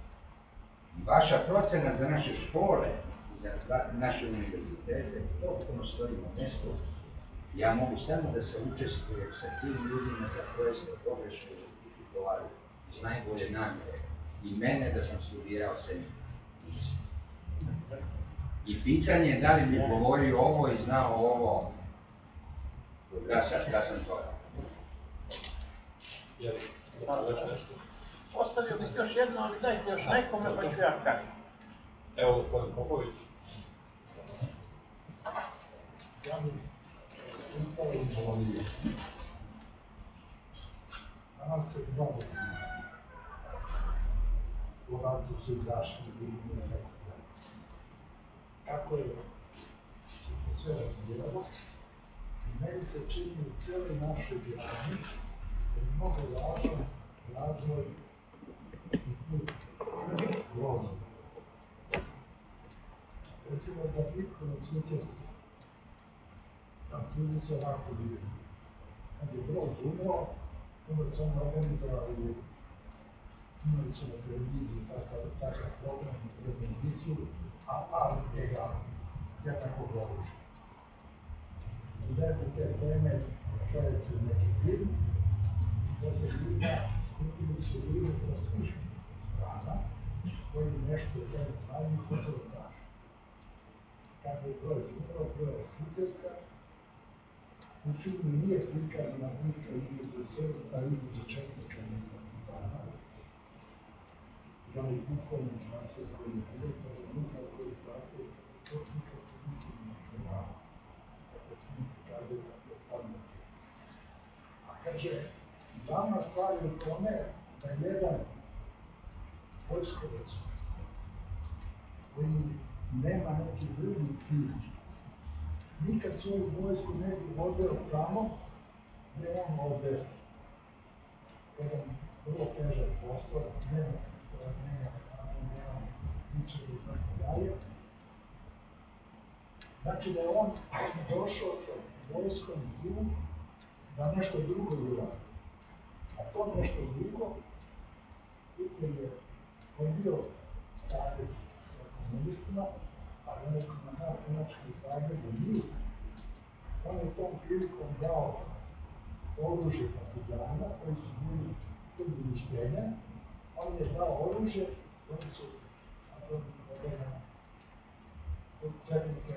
I vaša procena za naše škole i za naše univerzitete potpuno stoji na mjestu. Ja mogu samo da se učestvujem sa tim ljudima za koje ste pogrešno identifikovali iz najbolje namjere i mene da sam studirao sa njim. Nisam. I pitanje je da li bi govorio ovo i znao ovo da sam to. Postavio bih još jedno, ali dajte još nekome, pa ću ja kasnije. Evo, gospodin Popović. Ja bih upravo govorio. Danas se mnogo zna. Boraci su izašli, bili nekako. Kako je se to sve razvijalo, i meni se čini u cijeloj našoj djelani da je mnogo važan razvoj i put grozom. Recimo za bitku na Sutjesci, Francuzi su ovako bili. Kad je Broz umro, onda su onda organizovali, imali su na televiziji takav program, jednu emisiju, ali njega jednako govorio. U vezi te teme čovjek je neki film posle ljudima skupili su ljude sa svih strana, koji nešto o tome znaju i hoće da kaže. Kako je broj umro, broj je sutjeska, u filmu nije prikazana bitka između Srba i između četnika i partizana. I oni bukvalno znači koji je bilo, kada nisam koji plaće, to nikako istina nema. Kako se mi kaže kako je stvarno. A kaže, glavna stvar je u tome da jedan vojskovac koji nema neki drugi cilj, nikad svoju vojsku ne bi vodio tamo gdje on ovdje jedan vrlo težak posao, nema ničeg i tako dalje. Znači da je on došao sa vojskom tu da nešto drugo uradi. A to nešto drugo, Hitler je, on je bio savez sa komunistima, ali on je komandant Njemačke u Zagrebu nije. On je tom prilikom dao oružje partizana koji su bili kod uništenja. On je dao oružje i oni su četnike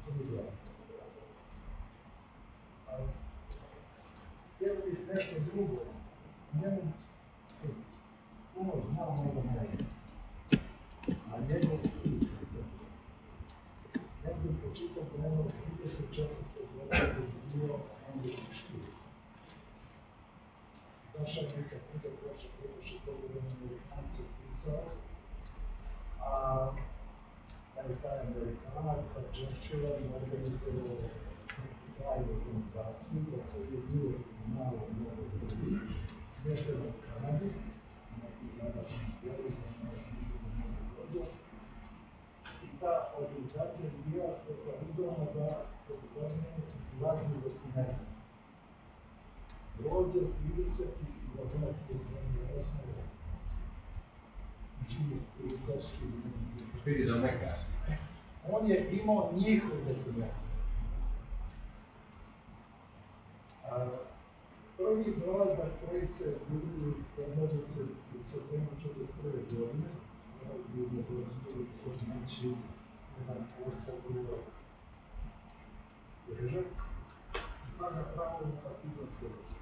ucrnili. Htio bih nešto drugo, njemu se puno zna, mnogo ne zna. A njegov put negdje počitam prema 34. godine je bio Engleskih. Naša neka knjiga koja će previše toga da Amerikanci pisao, a da je taj Amerikanac sa Churchillom organizirao neku trajnu organizaciju za koju je bilo znalo mnogo ljudi, smješteno u Kanadi, neki današnji vjerovni, i ta organizacija je bila specializovana da podstavljaju važni dokumenti. Broz je 30. godina 1978. Živ Pilikovski. Špiri za meka. On je imao njihov dokument. Prvi dolazak trojice ljudi od Novice u septembru 1941. godine dolazi u Novosti u Sočnici, jedan postav vrlo težak i pada pravo na partizanske roče.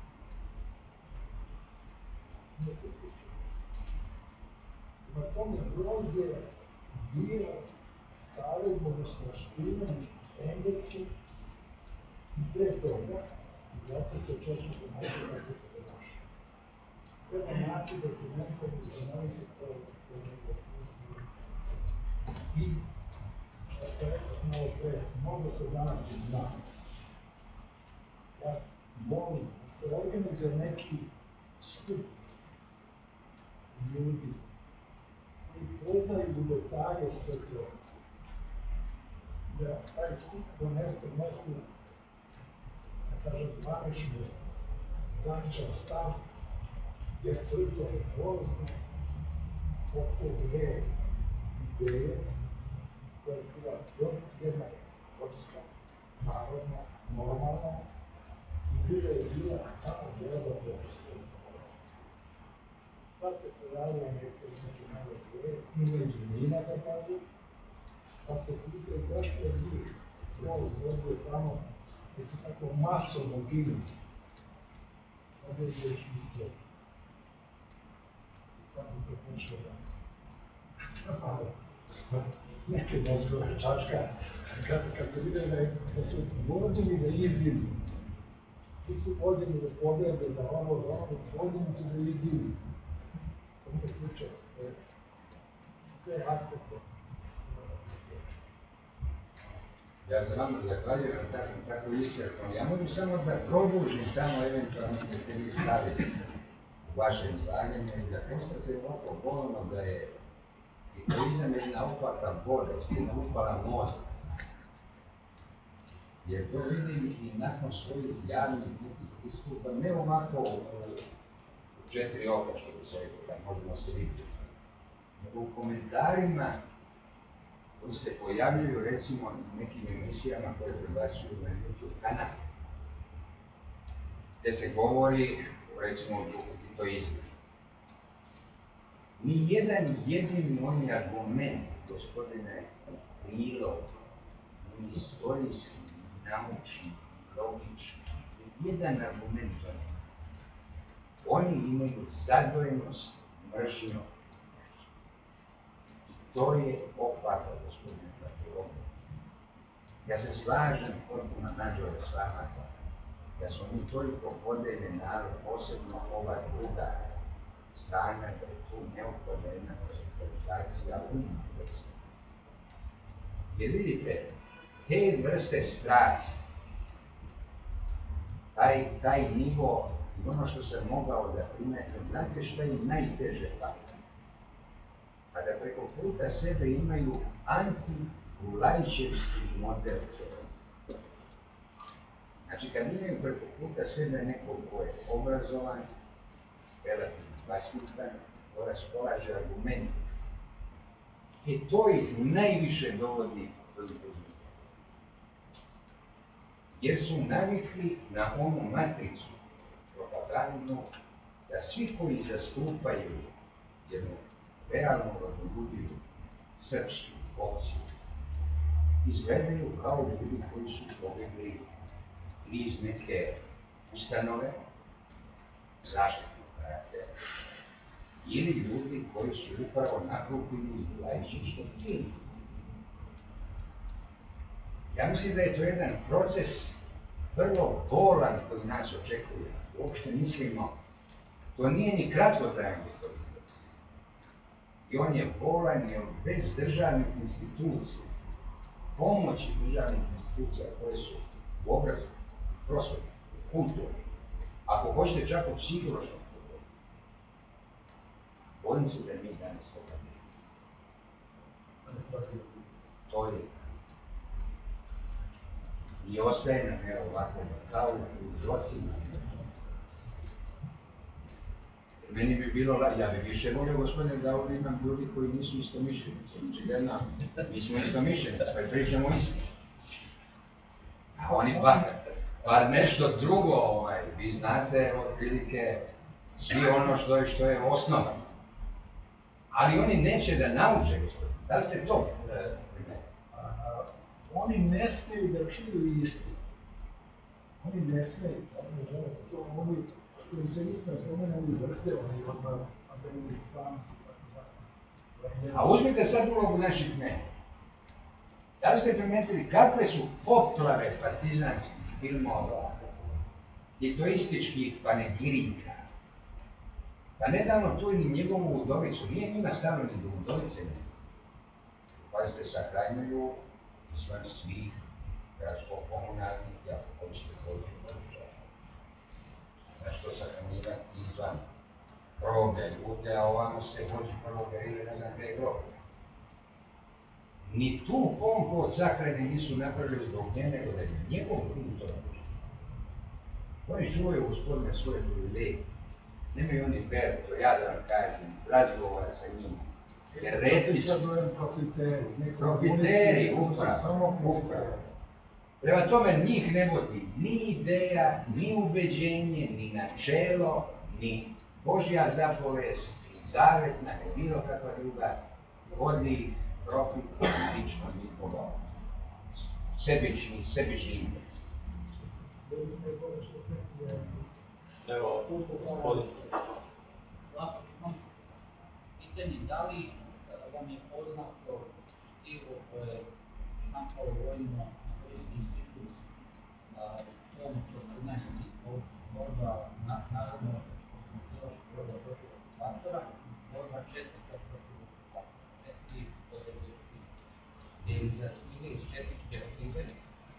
Neko slučaj. Na tome Broz je bio savez, odnosno špinom engleskim i pre toga, zato se često ponašao kako se ponaša. Treba naći dokumenta i stanovi se kao neko službi. I, što je rekao malo pre, mnogo se danas i zna. Ja molim da se organizuje neki skup ljudi koji poznaju u detalje sve to. Da taj skup donese neku, da kažem, zvaničan stav, jer Srbija je bolesna oko dve ideje koja je bila jedna srpska, narodna, normalna i bila je bila samo borba protiv Srba. Sad se pojavila neke nove ideje i među njima da kažu, pa se pitaju zašto je njih Broz vodio tamo gdje su tako masovno ginuti. Onda je još isto. Kako to počeo da neke mozgove čačka, kad se vide da su vođeni da izvili. Ti su vođeni da pobjede, da vođeni su da izvili. To nije slučaj. To je aspekt. Ja se vam zahvaljujem tako iscrpno. Ja mogu samo da produžim samo eventualno što ste vi stavili u vašem izlaganju i da konstatujem ovako bolno da je titoizam jedna opaka bolest, jedna upala mozga. Jer to vidim i nakon svojih javnih nekih istupa, ne ovako u 4 oka što bi se rekao, da možemo se vidjeti, nego u komentarima koji se pojavljaju recimo u nekim emisijama koje prebacuju na YouTube kanal, gdje se govori o recimo uputiti to izgled. Ni jedan jedini oni argument, gospodine Milo, ni istorijski, ni naučni, ni logični, jedan argument to nema. Oni imaju zadojenost, mržnju. I to je opaka, gospodine Platologu. Ja se slažem potpuno nažalost s vama da smo mi toliko podeljeni narod, posebno ova druga strana, da je tu neophodna jedna koncentracija umjetnosti. Jer vidite, te vrste strasti, taj nivo i ono što sam mogao da primetim, znate šta je najteže tako? Kada preko puta sebe imaju anti-Ulajčevski model čovjeka. Znači, kad imaju preko puta sebe nekog ko je obrazovan, relativno vaspitan, ko raspolaže argumenti, i to ih najviše dovodi do impozita. Jer su navikli na onu matricu propagandnu da svi koji zastupaju jednu realnu rodoljubivu srpsku opciju izgledaju kao ljudi koji su pobegli iz neke ustanove zaštitnog karaktera ili ljudi koji su upravo nakrupili iz laičničkog filma. Ja mislim da je to jedan proces vrlo bolan koji nas očekuje. Uopšte mislimo, to nije ni kratkotrajan proces. I on je bolan jer bez državnih institucija, pomoći državnih institucija koje su u obrazu, prosveti, kulturi, ako hoćete čak u psihološkom problemu, bojim se da mi danas toga nemamo. To je. I ostaje nam evo ovako kao u žocima. Meni bi bilo, ja bi više volio, gospodine, da ovdje imam ljudi koji nisu istomišljenici. Očigledno, mi smo istomišljenici, pa pričamo istinu. A oni bar nešto drugo, vi znate, otprilike, svi ono što je osnova. Ali oni neće da nauče, gospodine. Da li se to primeti? Oni ne smiju da čuju istinu. Oni ne smiju, oni ne žele to, oni koji se istina spomene ovi vrste, oni odmah amerikanci, tako. A uzmite sad ulogu naših medija. Da li ste primetili kakve su poplave partizanskih filmova, titoističkih panegirika? Pa nedavno tu ili njegovu udovicu, nije njima stalo ni do udovice. Pazite, sahranjuju izvan svih gradsko-komunalnih, ako hoćete područja. Zašto sahranjivati izvan groblja ljude, a ovamo se hoće prvo gerili, ne znam gdje je groblje. Ni tu pompu od sahrane nisu napravili zbog nje, nego da je njegov kultur. Oni čuvaju, gospodine, svoje privilegije. Nemaju oni ber, to ja da vam kažem, razgovora sa njima. Jer redni su profiteri, upravo. Prema tome njih ne vodi ni ideja, ni ubeđenje, ni načelo, ni Božja zapovest, ni zavetna, ni bilo kakva druga, vodi profit, lično njihovo, sebični interes. Evo, pitanje, da li vam je poznato štivo koje štampao vojno istorijski institut tom 14. borba narodno osnovilačkog borba protiv okupatora, borba 4. protiv okupatora, 4 podeljivki, gdje iz arhive iz četničke arhive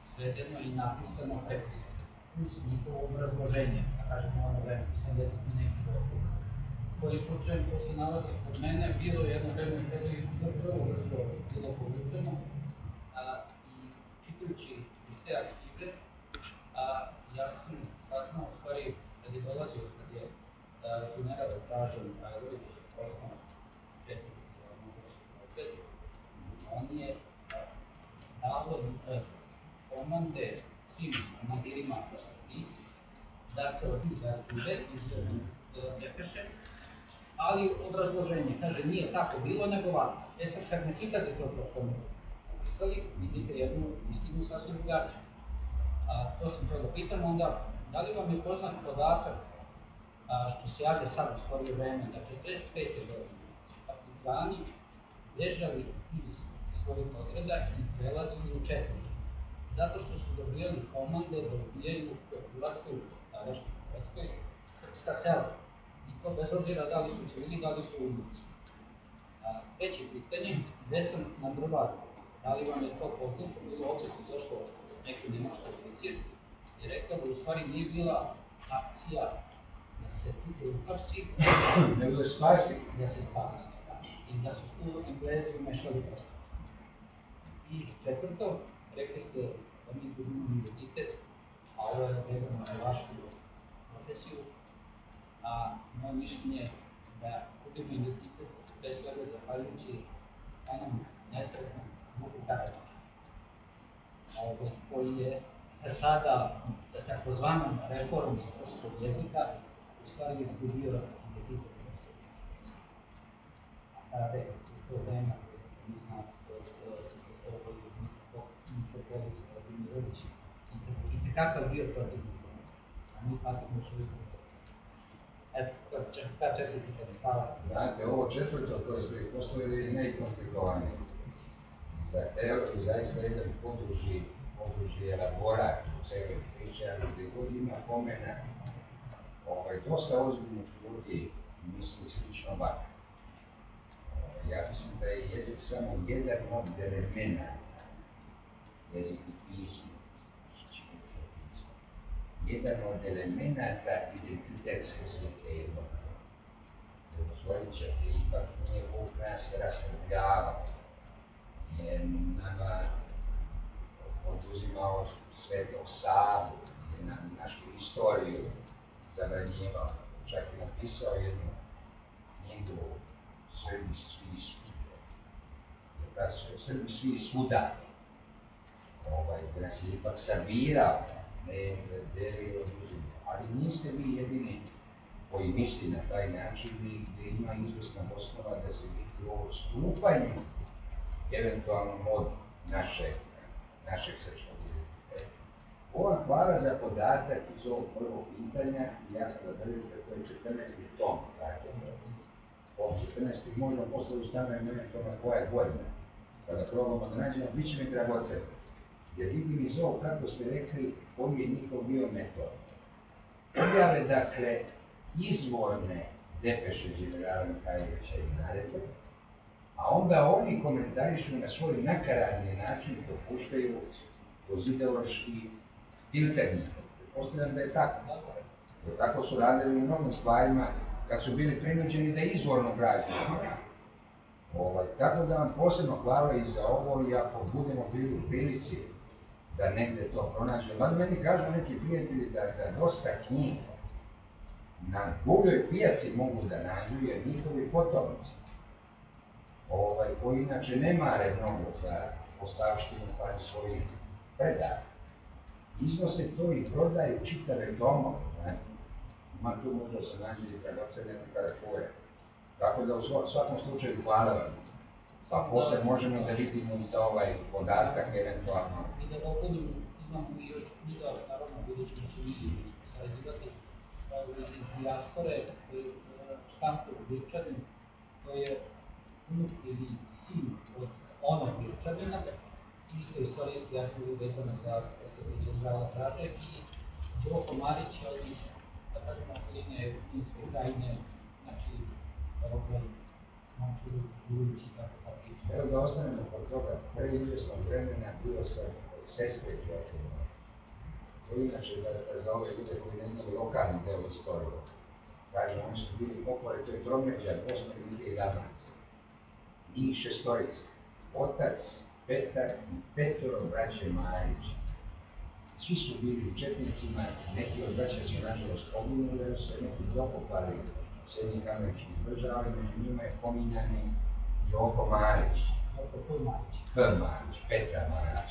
svedeno i napisano prepisano, plus njihovo obrazloženje, da kažemo ono vreme, 70 i neki godina. Koji slučajem ko se nalazi kod mene, bilo je jedno vreme vrlo brzo bilo povučeno i čitajući iz te arhive, ja sam saznao u stvari kad je dolazio, kad je general Dražan Mihajlović osnovan 4. opet, on je dao komande svim komandirima u Srbiji da se izargude iz depeše, ali obrazloženje, kaže, nije tako bilo, nego ovako. Sad, kad ne čitate to što smo napisali, vidite jednu istinu sasvim drugačiju. To sam to da pitam, onda, da li vam je poznat podatak što se javlja sad u skorije vreme, da 45. godine su partizani bežali iz svojih odreda i prelazili u četništvo, zato što su dobijali komande da ubijaju u Hrvatskoj, nešto u Hrvatskoj, srpska sela. I to bez obzira da li su civili, da li su vojnici. Treće pitanje, gde sam na Drvaru, da li vam je to poznato, bilo ovdje izašlo neki nemački oficir i rekao da u stvari nije bila akcija da se tu uhapsi, nego da spasi. Da se spasi. I da su tu Englezi umešali prste. I četvrto, rekli ste da mi gubimo identitet, a ovo je vezano za vašu profesiju, a moje mišljenje je da gubimo identitet pre svega zahvaljujući jednom nesretnom Vuku Karadžiću, koji je tada takozvanom reformi srpskog jezika u stvari izgubio identitet srpskog jezika. Kada je to vreme, mi znamo, Mitropolista Vladimirović i tekakav bio protiv njega, a mi patimo još uvijek u toga. Eto, ta četiri pitanja, hvala. Znate, ovo četvrto koje ste postavili je najkomplikovanije. Zaista jedan podružji elaborat u celoj priči, ali gdje god ima pomena, dosta ozbiljnih ljudi misli slično ovako. Ja mislim da je jezik samo jedan od elemenata, jezik i pismo, jedan od elemenata identitetske slike jednog. Dozvolit ćete, ipak nije Bog nas rasrbljavao, je nama oduzimao Svetog Savu, je nam našu istoriju zabranjivao. Čak je napisao jednu knjigu Srbi svi svuda. Srbi svi svuda. Da nas je ipak sabirao, ne delio oduzimao. Ali niste vi jedini koji misli na taj način gdje ima izvesna osnova da se vidi o odstupanju eventualno od našeg srpskog identiteta. Ova hvala za podatak iz ovog prvog pitanja, ja sam da držim da to je 14. tom. Ovo 14. možemo posle ustanoviti eventualno koja je godina. Kada probamo da nađemo, bit će mi dragoceno. Jer vidim iz ovog, kako ste rekli, koji je njihov bio metod. Objave, dakle, izvorne depeše generala Mihajlovića i naredbe, a onda oni komentarišu na svoj nakaradni način, popuštaju kroz ideološki filter njihov. Postavljam da je tako. Jer tako su radili u mnogim stvarima kad su bili prinuđeni da izvorno građu. Tako da vam posebno hvala i za ovo i ako budemo bili u prilici da negde to pronađemo. Mada meni kažu neki prijatelji da dosta knjiga na Google pijaci mogu da nađu jer njihovi potomci, koji inače ne mare mnogo za ostavštinu pa svojih predaja, iznose to i prodaju čitave domove. Ima tu možda se nađe i dragocene kada tvoje. Tako da u svakom slučaju hvala vam. Pa posle možemo da vidimo i za ovaj podatak eventualno. I da dopunim, imamo i još knjiga, naravno, budući da ću mi sarađivati iz dijaspore, Štampov Birčanin, to je unuk ili sin od onog Birčanina, isto istorijski arhiv vezano za generala Draže i Đoko Marić iz, da kažemo, okoline Finske krajine, znači, Momčuru, Đurić i tako pa priča. Evo da ostanemo kod toga, pre izvjesnog vremena bio sam od sestre Đokina. To inače za ove ljude koji ne znaju lokalni deo istorije. Kažem, oni su bili poklali, to je Tromeđa, Bosna, Like i Dalmacija. Njih šestorica. Otac, Petar i petoro braće Marić. Svi su bili u četnicima, neki od braća su nažalost poginuli, jer su se neki dokopali Sjedinjenih Američkih Država, među njima je pominjani Đoko Marić. P. Marić. P. Marić, Petar Marić.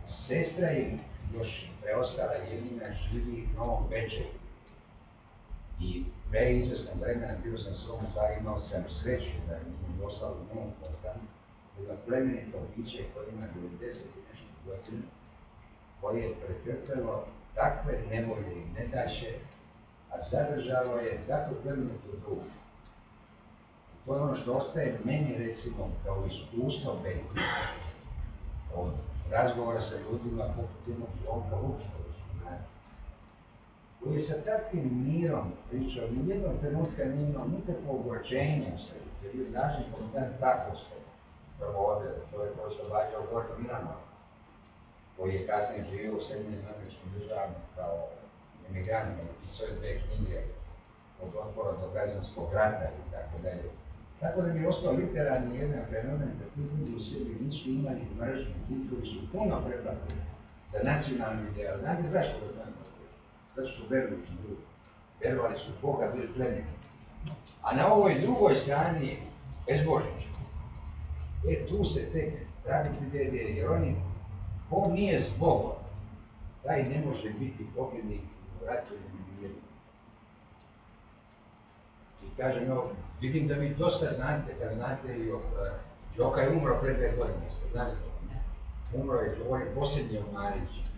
Sestra je još preostala jedina živi u Novom Bečeju. I pre izvesnog vremena bio sam s ovom stvari, imao sam sreću da mi ostalo u Novom Bečeju, bila plemenito biće koje ima 90 i nešto godina, koje je pretrpelo takve nevolje i nedaće, a zadržalo je tako plemenito društvo. To je ono što ostaje meni, recimo, kao iskustvo Belgije, od razgovora sa ljudima poput jednog Zvonka Vučkovića, koji je sa takvim mirom pričao, ni jednog trenutka nije imao nikakvo ogorčenja u sebi, jer je način komentar tako ste provodili, čovjek koji se oslobađao Gordo Milanovac, koji je kasnije živio u Sjedinjenim Američkim Državama kao emigrant, napisao je 2 knjige od otpora do građanskog rata i tako dalje. Tako da bi ostao literarni jedan fenomen da ti ljudi u sebi nisu imali mržnju, ti koji su puno preplatili za nacionalnu ideju. Znate zašto to znam? Zato što su verujući ljudi. Verovali su Boga, bili plemeni. A na ovoj drugoj strani bezbožnički. Tu se tek traži kriterije, jer oni, ko nije s Bogom, taj ne može biti pobjednik u ratu ili miru. I kažem, vidim da vi dosta znate, kad znate i Đoka je umro pre 2 godine, ste znali to? Umro je, on je posljednji od Marića.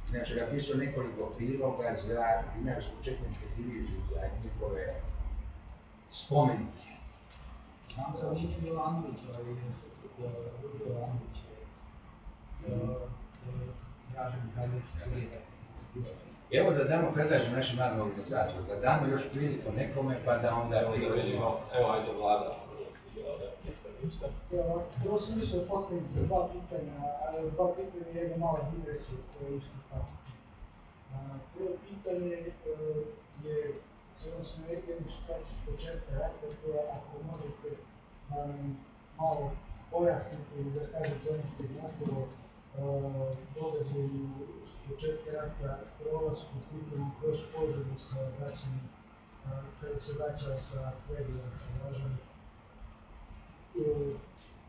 Inače ga pisao nekoliko priloga za Dinarsku četničku diviziju, za njihove spomenice. Znam za Miću Jovanovića, Ružu Jovanovića, Dražen Mihajlović. Evo da damo, predlažem našim mladim organizaciju, da damo još priliku nekome, pa da onda vidimo. Evo, ajde, Vlada. Prvo sam mislio postaviti 2 pitanja, ali 2 pitanja i jedna mala digresija koja je isto tako. Prvo pitanje je, cijelo sam rekao jednu situaciju s početka rata, koja ako možete malo pojasniti ili da kažete ono što je znatilo događaju s početka rata, prolasku pripremu kroz Požegu sa vraćanjem, kada se vraćao sa pregleda sa Dražanom. U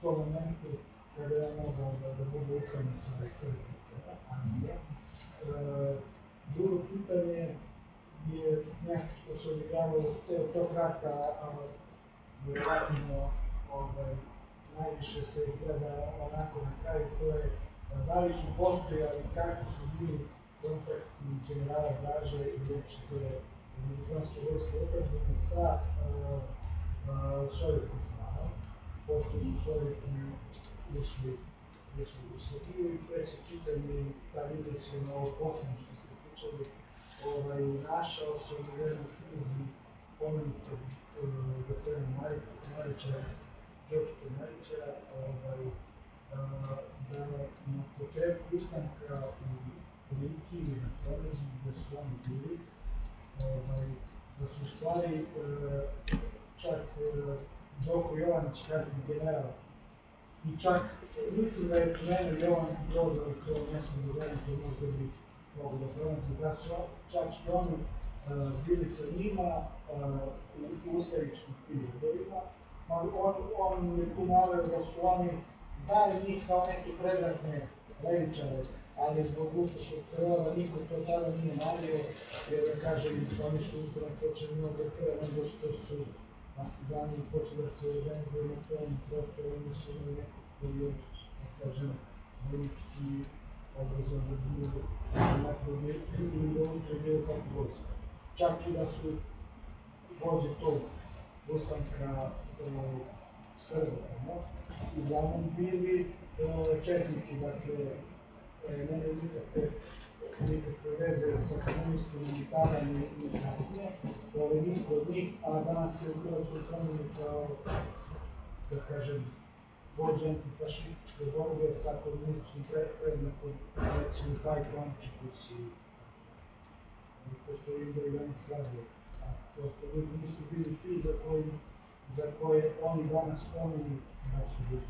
tom momentu kada je mogao da bude upravljen sa istoričnice, a nije. Drugo pitanje je nešto što se odigravalo ceo tog rata, a vjerojatno najviše se gleda onako na kraju, to je da li su postojali, kako su bili kontakti generala Draže i uopšte to je Jugoslavijske vojske obrađene sa sovjetskim snagama, pošto su Sovjeti ušli u Srbiju. I treće pitanje, ta digresija na ovo posljednje što ste pričali, našao se u jednoj knjizi pomenutog gospodina Marića, Đokice Marića, da na početku ustanka u Riki ili na Promeđi, gde su oni bili, da su u stvari čak Đoko Jovanić, kasniji general, i čak mislim da je pomenuo Jovan Broza, to ne smo dovoljni, to možda bi mogu da promenuti, da su čak i oni bili sa njima u ustavičkim periodima. On je tu naveo da su oni znali njih kao neke predratne levičare, ali zbog ustaškog terora niko to tada nije navio, jer da kažem, oni su uspjeli počeli mnogo krva nego što su partizani počeli da se organizuju na tom prostoru, oni su imali neko koji je, da kažem, vojnički obrazovan da bilo, onako ili da ustoji bilo kako vojsko. Čak i da su vođe tog ustanka Srba, uglavnom bili četnici, dakle, nemaju nikakve veze sa komunistom ni tada ni kasnije, niko od njih, a danas je u Hrvatskoj promjeni kao, da kažem, vođe antifašističke borbe sa komunističkim preznakom, recimo taj Zamčikus i pošto je Indra i danas radio, a prosto ljudi nisu bili ti za koje oni danas pomeni da su bili.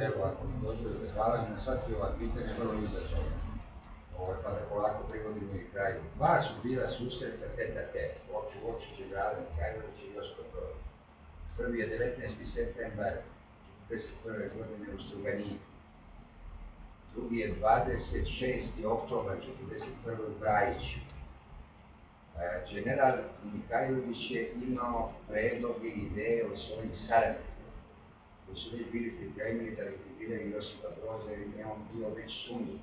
Evo, ako mi dozvolite, hvala na svaki ova pitanja, vrlo izazovno. Pa da polako privodimo i kraju. Dva su bila susreta tete, oči u oči Đebrada Mihajlović i Josko Broz. Prvi je 19. septembar 1941. godine u Struganiku. drugi je 26. oktober 1941. u Brajiću. General Mihajlović je imao predloge i ideje od svojih saradnika, koji su već bili pripremili da likvidiraju Josipa Broza, jer je on bio već sumnjiv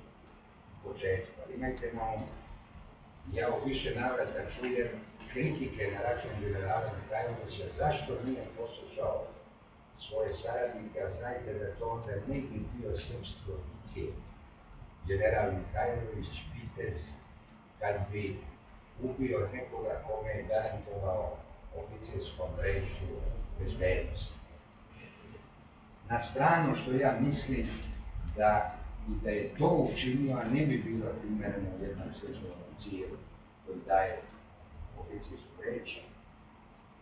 u početku. Ali imajte na umu, ja u više navrata čujem kritike na račun generala Mihajlovića zašto nije poslušao svoje saradnike, a znajte da to onda ne bi bio srpski oficir. General Mihajlović, vitez, kad bi ubio nekoga kome je garantovao oficirskom režu bezbednosti. Na stranu što ja mislim da i da je to učinio, a ne bi bilo primjereno jednom srpskom oficiru koji daje oficirsku reč,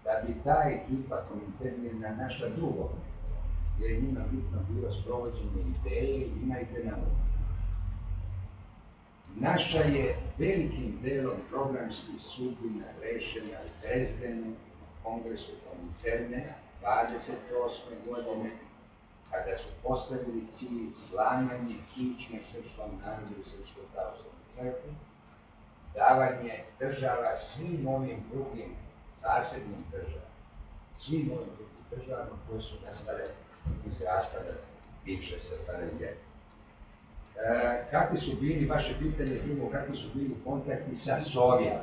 da bi ta ekipa Kominterna naša drugo, jer je njima bitno bilo sprovođenje ideje i imajte na umu. Naša je velikim delom programskih sudbina rešena u Dresdenu, kongresu Kominterne, 28. godine, kada su postavili cilj slanjanje kičme srpskom narodu i srpskoj pravoslavnoj crkvi, davanje država svim ovim drugim zasebnim državama, svim ovim drugim državama koje su nastale iz raspada bivše SFRJ. Kakvi su bili, vaše pitanje drugo, kakvi su bili kontakti sa Sovjetima?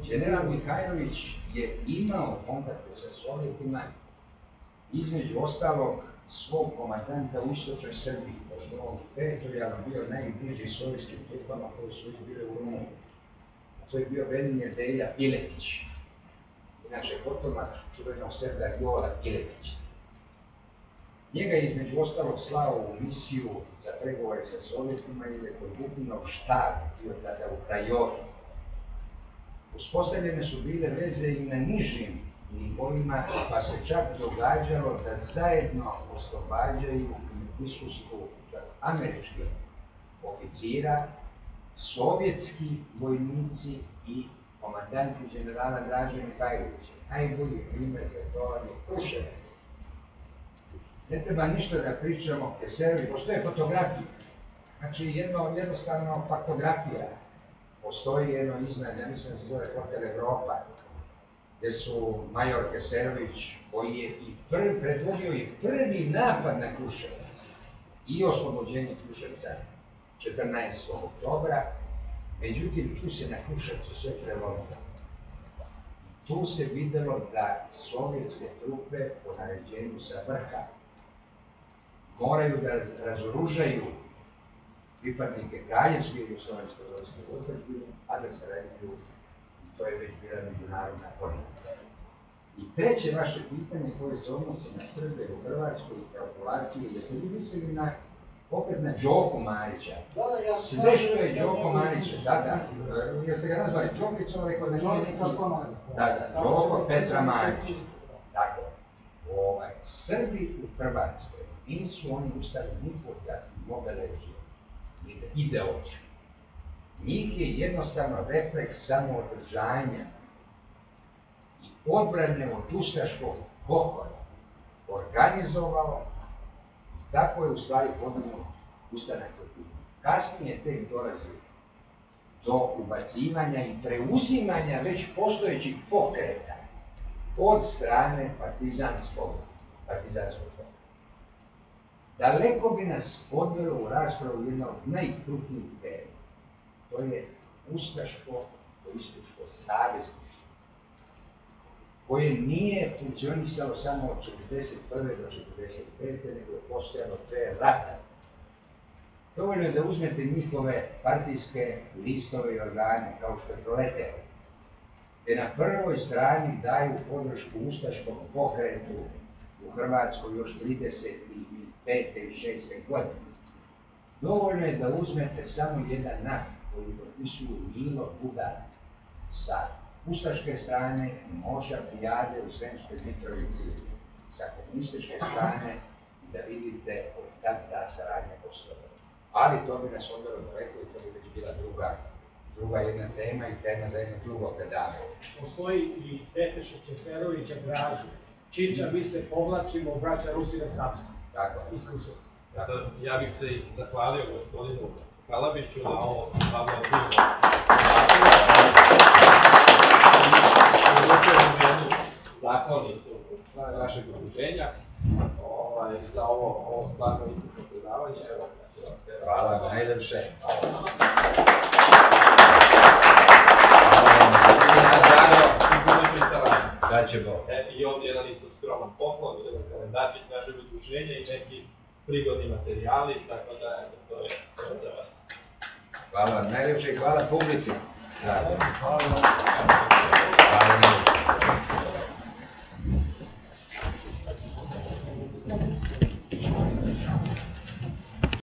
General Mihajlović je imao kontakte sa Sovjetima, između ostalog svog komandanta u istočnoj Srbiji, pošto on teritorijalno bio najbliži sovjetskim trupama koji su bile u Rumuniji. To je bio Velimir Delja Piletić, inače potomak čuvenog Srba Jola Piletića. Njega je između ostalog slao u misiju za pregovore sa Sovjetima ili je kod Vukninov štab bio tada u Krajovu. Uspostavljene su bile veze i na nižim nivoima, pa se čak događalo da zajedno oslobađaju u prisustvu američkih oficira, sovjetski vojnici i komandanti generala Draže Mihajlovića. Najbolji primjer za to je Kruševac. Ne treba ništa da pričamo, Keserovi, postoje fotografije. Znači jednostavno faktografija. Postoji jedno iznad, ja mislim da se zove Hotel Evropa, gdje su major Keserović, koji je i predvodio i prvi napad na Kruševac i oslobođenje Kruševca 14. oktobra, međutim tu se na Kruševcu sve prelomilo. Tu se videlo da sovjetske trupe po naređenju sa vrha moraju da razoružaju pripadnike Kraljevske jugoslovenske vojske u otadžbini, a da se reaguju, to je već bila međunarodna politika. I treće vaše pitanje koje se odnosi na Srbe u Hrvatskoj i kalkulacije, jeste li mislili opet na Đoku Marića? Sve što je Đoko Marić, jeste ga nazvali Đokicom, rekao da nije neki... Đoko Petra Marić. Dakle, Srbi u Hrvatskoj nisu oni ustali nikoga moga režima, ideološki. Njih je jednostavno refleks samoodržanja i odbrane od ustaškog pohoda organizovao i tako je u stvari podnio ustanak protiv. Kasnije tek dolazi do ubacivanja i preuzimanja već postojećih pokreta od strane partizanskog pokreta. Daleko bi nas odvelo u raspravu jedna od najkrupnijih tema. To je ustaško-komunističko savezništvo, koje nije funkcionisalo samo od 1941. do 1945. nego je postojalo pre rata. Dovoljno je da uzmete njihove partijske listove i organe, kao što je Proleteo, gde na prvoj strani daju podršku ustaškom pokretu u Hrvatskoj još 35. i 6. godine. Dovoljno je da uzmete samo jedan akt koji potpisuju Milo Budar sa ustaške strane i Moša Prijade u Sremskoj Mitrovici sa komunističke strane i da vidite od kad ta saradnja postoje. Ali to bi nas odvelo daleko i to bi već bila druga jedna tema i tema za jedno drugo predavanje. Postoji i depeša Keserovića Dražu. Čiča, mi se povlačimo, vraća Rusina s hapsa. Tako. Iskušao. Ja bih se i zahvalio gospodinu Kalabiću na ovo stvarno divno jednu zahvalnicu našeg udruženja za ovo stvarno istinsko predavanje. Hvala najlepše. Da će Bog. I ovdje jedan isto skroman poklon, jedan kalendarčić našeg udruženja i neki prigodni materijali, tako da to je za vas. Hvala najlepše i hvala publici. Hvala. Hvala najlepše.